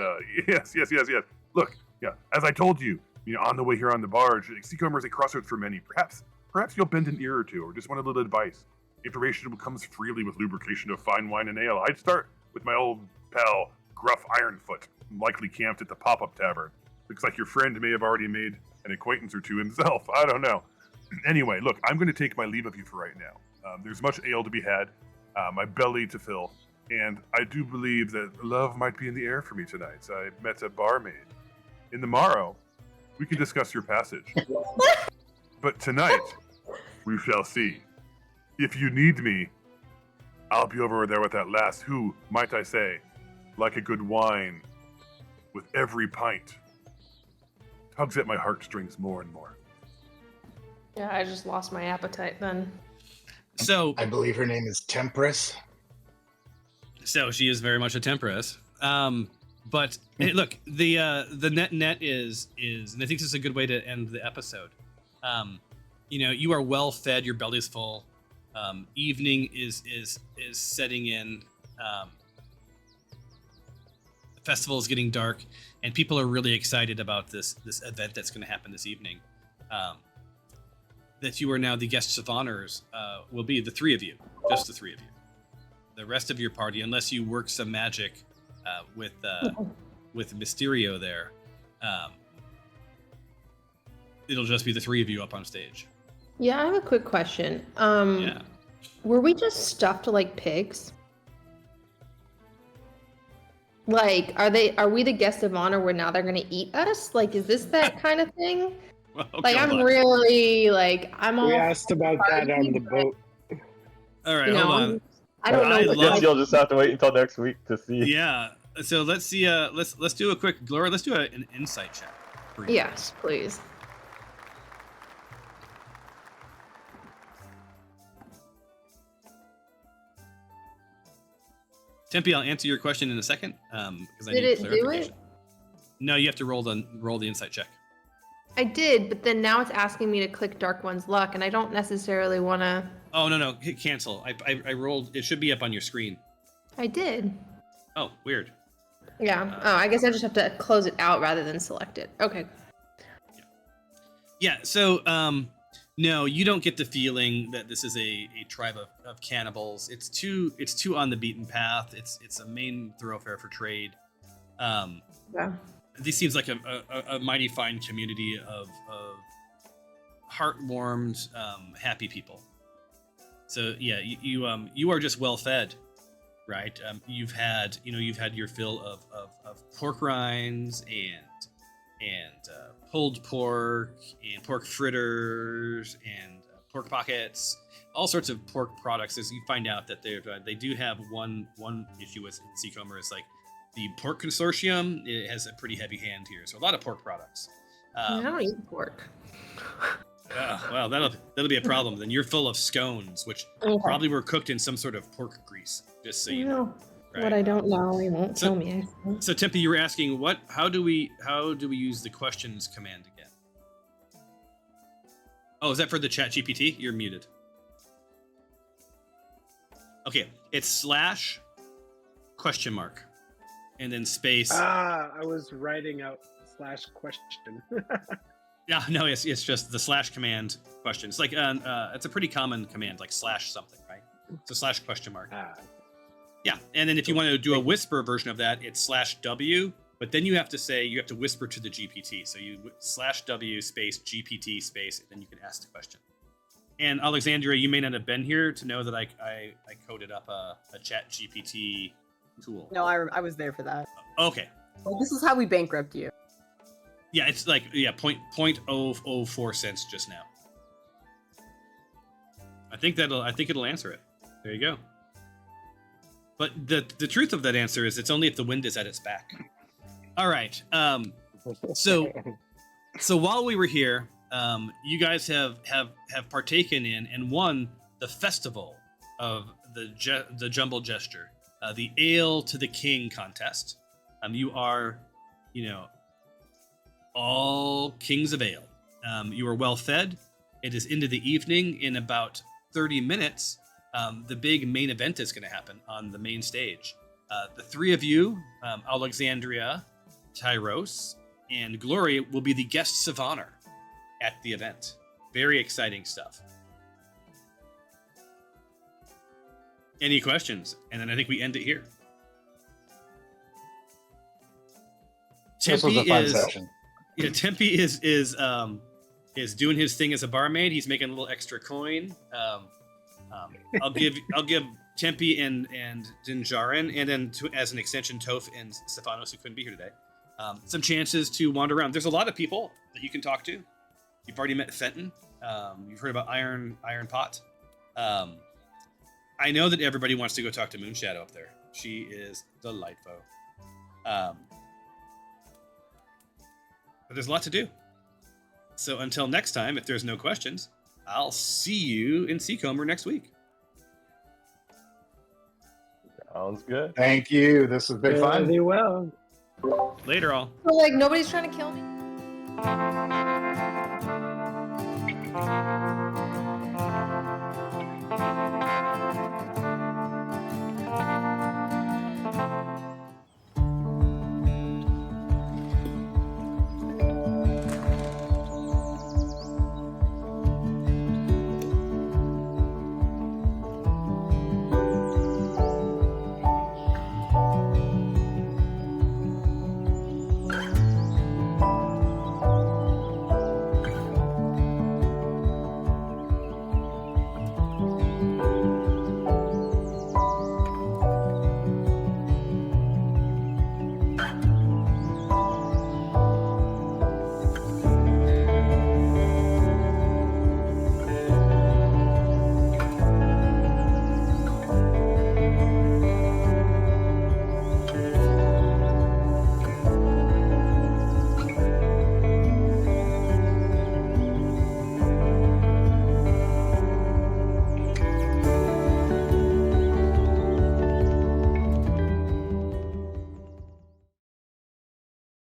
Yes. Look, yeah, as I told you, on the way here on the barge, Seacomer is a crossroads for many. Perhaps you'll bend an ear or two, or just want a little advice. Information comes freely with lubrication of fine wine and ale. I'd start with my old pal, Gruff Ironfoot, likely camped at the Pop-Up Tavern. Looks like your friend may have already made an acquaintance or two himself. I don't know. Anyway, look, I'm going to take my leave of you for right now. There's much ale to be had, my belly to fill, and I do believe that love might be in the air for me tonight. I met a barmaid. In the morrow, we can discuss your passage. But tonight, we shall see. If you need me, I'll be over there with that lass who, might I say, like a good wine, with every pint, tugs at my heartstrings more and more. Yeah, I just lost my appetite then. So I believe her name is Temperance. So she is very much a Temperance. But hey, look, the net is, and I think this is a good way to end the episode. You are well fed, your belly's full. Evening is setting in. The festival is getting dark, and people are really excited about this event that's going to happen this evening. That you are now the guests of honors will be the three of you, just the three of you. The rest of your party, unless you work some magic with Mysterio there, it'll just be the three of you up on stage. Yeah, I have a quick question. Yeah. Were we just stuffed like pigs? Like, are we the guest of honor where now they're gonna eat us? Like, is this that kind of thing? Well, Like, hold I'm on. really like, I'm all. We asked about that on the boat. All right, you know, hold on. I don't know. I I what love- guess you'll just have to wait until next week to see. Yeah. So let's see. Let's do a quick Gloria. Let's do an insight check. for you. Yes, please. Tempe, I'll answer your question in a second. Because I Did need it do clarification. No, you have to roll the insight check. I did, but then now it's asking me to click Dark One's luck, and I don't necessarily want to. Oh no, hit cancel. I rolled. It should be up on your screen. I did. Oh, weird. Yeah. Oh, I guess I just have to close it out rather than select it. Okay. Yeah. So, no, you don't get the feeling that this is a tribe of cannibals. It's too on the beaten path. It's a main thoroughfare for trade. Yeah. This seems like a mighty fine community of heart-warmed, happy people. So yeah, you are just well fed, right? You've had your fill of pork rinds and pulled pork and pork fritters and pork pockets, all sorts of pork products. As you find out that they do have one issue with Seacomer is like the pork consortium. It has a pretty heavy hand here, so a lot of pork products. I don't eat pork. Well, that'll be a problem. Then you're full of scones, which probably were cooked in some sort of pork grease. Just so you know. Right? What I don't know, it won't tell me. So Tempe, you were asking how do we use the questions command again? Oh, is that for the chat GPT? You're muted. Okay, it's /? And then space. I was writing out /question. Yeah, no, it's just the / command question. It's like it's a pretty common command, like / something, right? So /? Yeah, and then if you want to do a whisper version of that, it's /w. But then you have to whisper to the GPT. So you /w space GPT space, and then you can ask the question. And Alexandria, you may not have been here to know that I coded up a chat GPT tool. No, I was there for that. Okay. Well, this is how we bankrupt you. Yeah, it's like 0.004 cents just now. I think it'll answer it. There you go. But the truth of that answer is it's only if the wind is at its back. All right. So while we were here, you guys have partaken in and won the festival of the Jumbled Jester, the Ale to the King contest. You are, all kings of ale. You are well fed. It is into the evening. In about 30 minutes, the big main event is going to happen on the main stage. The three of you, Alexandria, Tyros, and Glory, will be the guests of honor at the event. Very exciting stuff. Any questions? And then I think we end it here. This was a fun session. Yeah, Tempe is doing his thing as a barmaid. He's making a little extra coin. I'll give Tempe and Dinjarin, and then as an extension, Toph and Stephanos, who couldn't be here today, some chances to wander around. There's a lot of people that you can talk to. You've already met Fenton. You've heard about Iron Pot. I know that everybody wants to go talk to Moonshadow up there. She is delightful. But there's a lot to do. So until next time, if there's no questions, I'll see you in Seacomer next week. Sounds good. Thank you. This has been fun. Very well. Later, all. So, like, nobody's trying to kill me?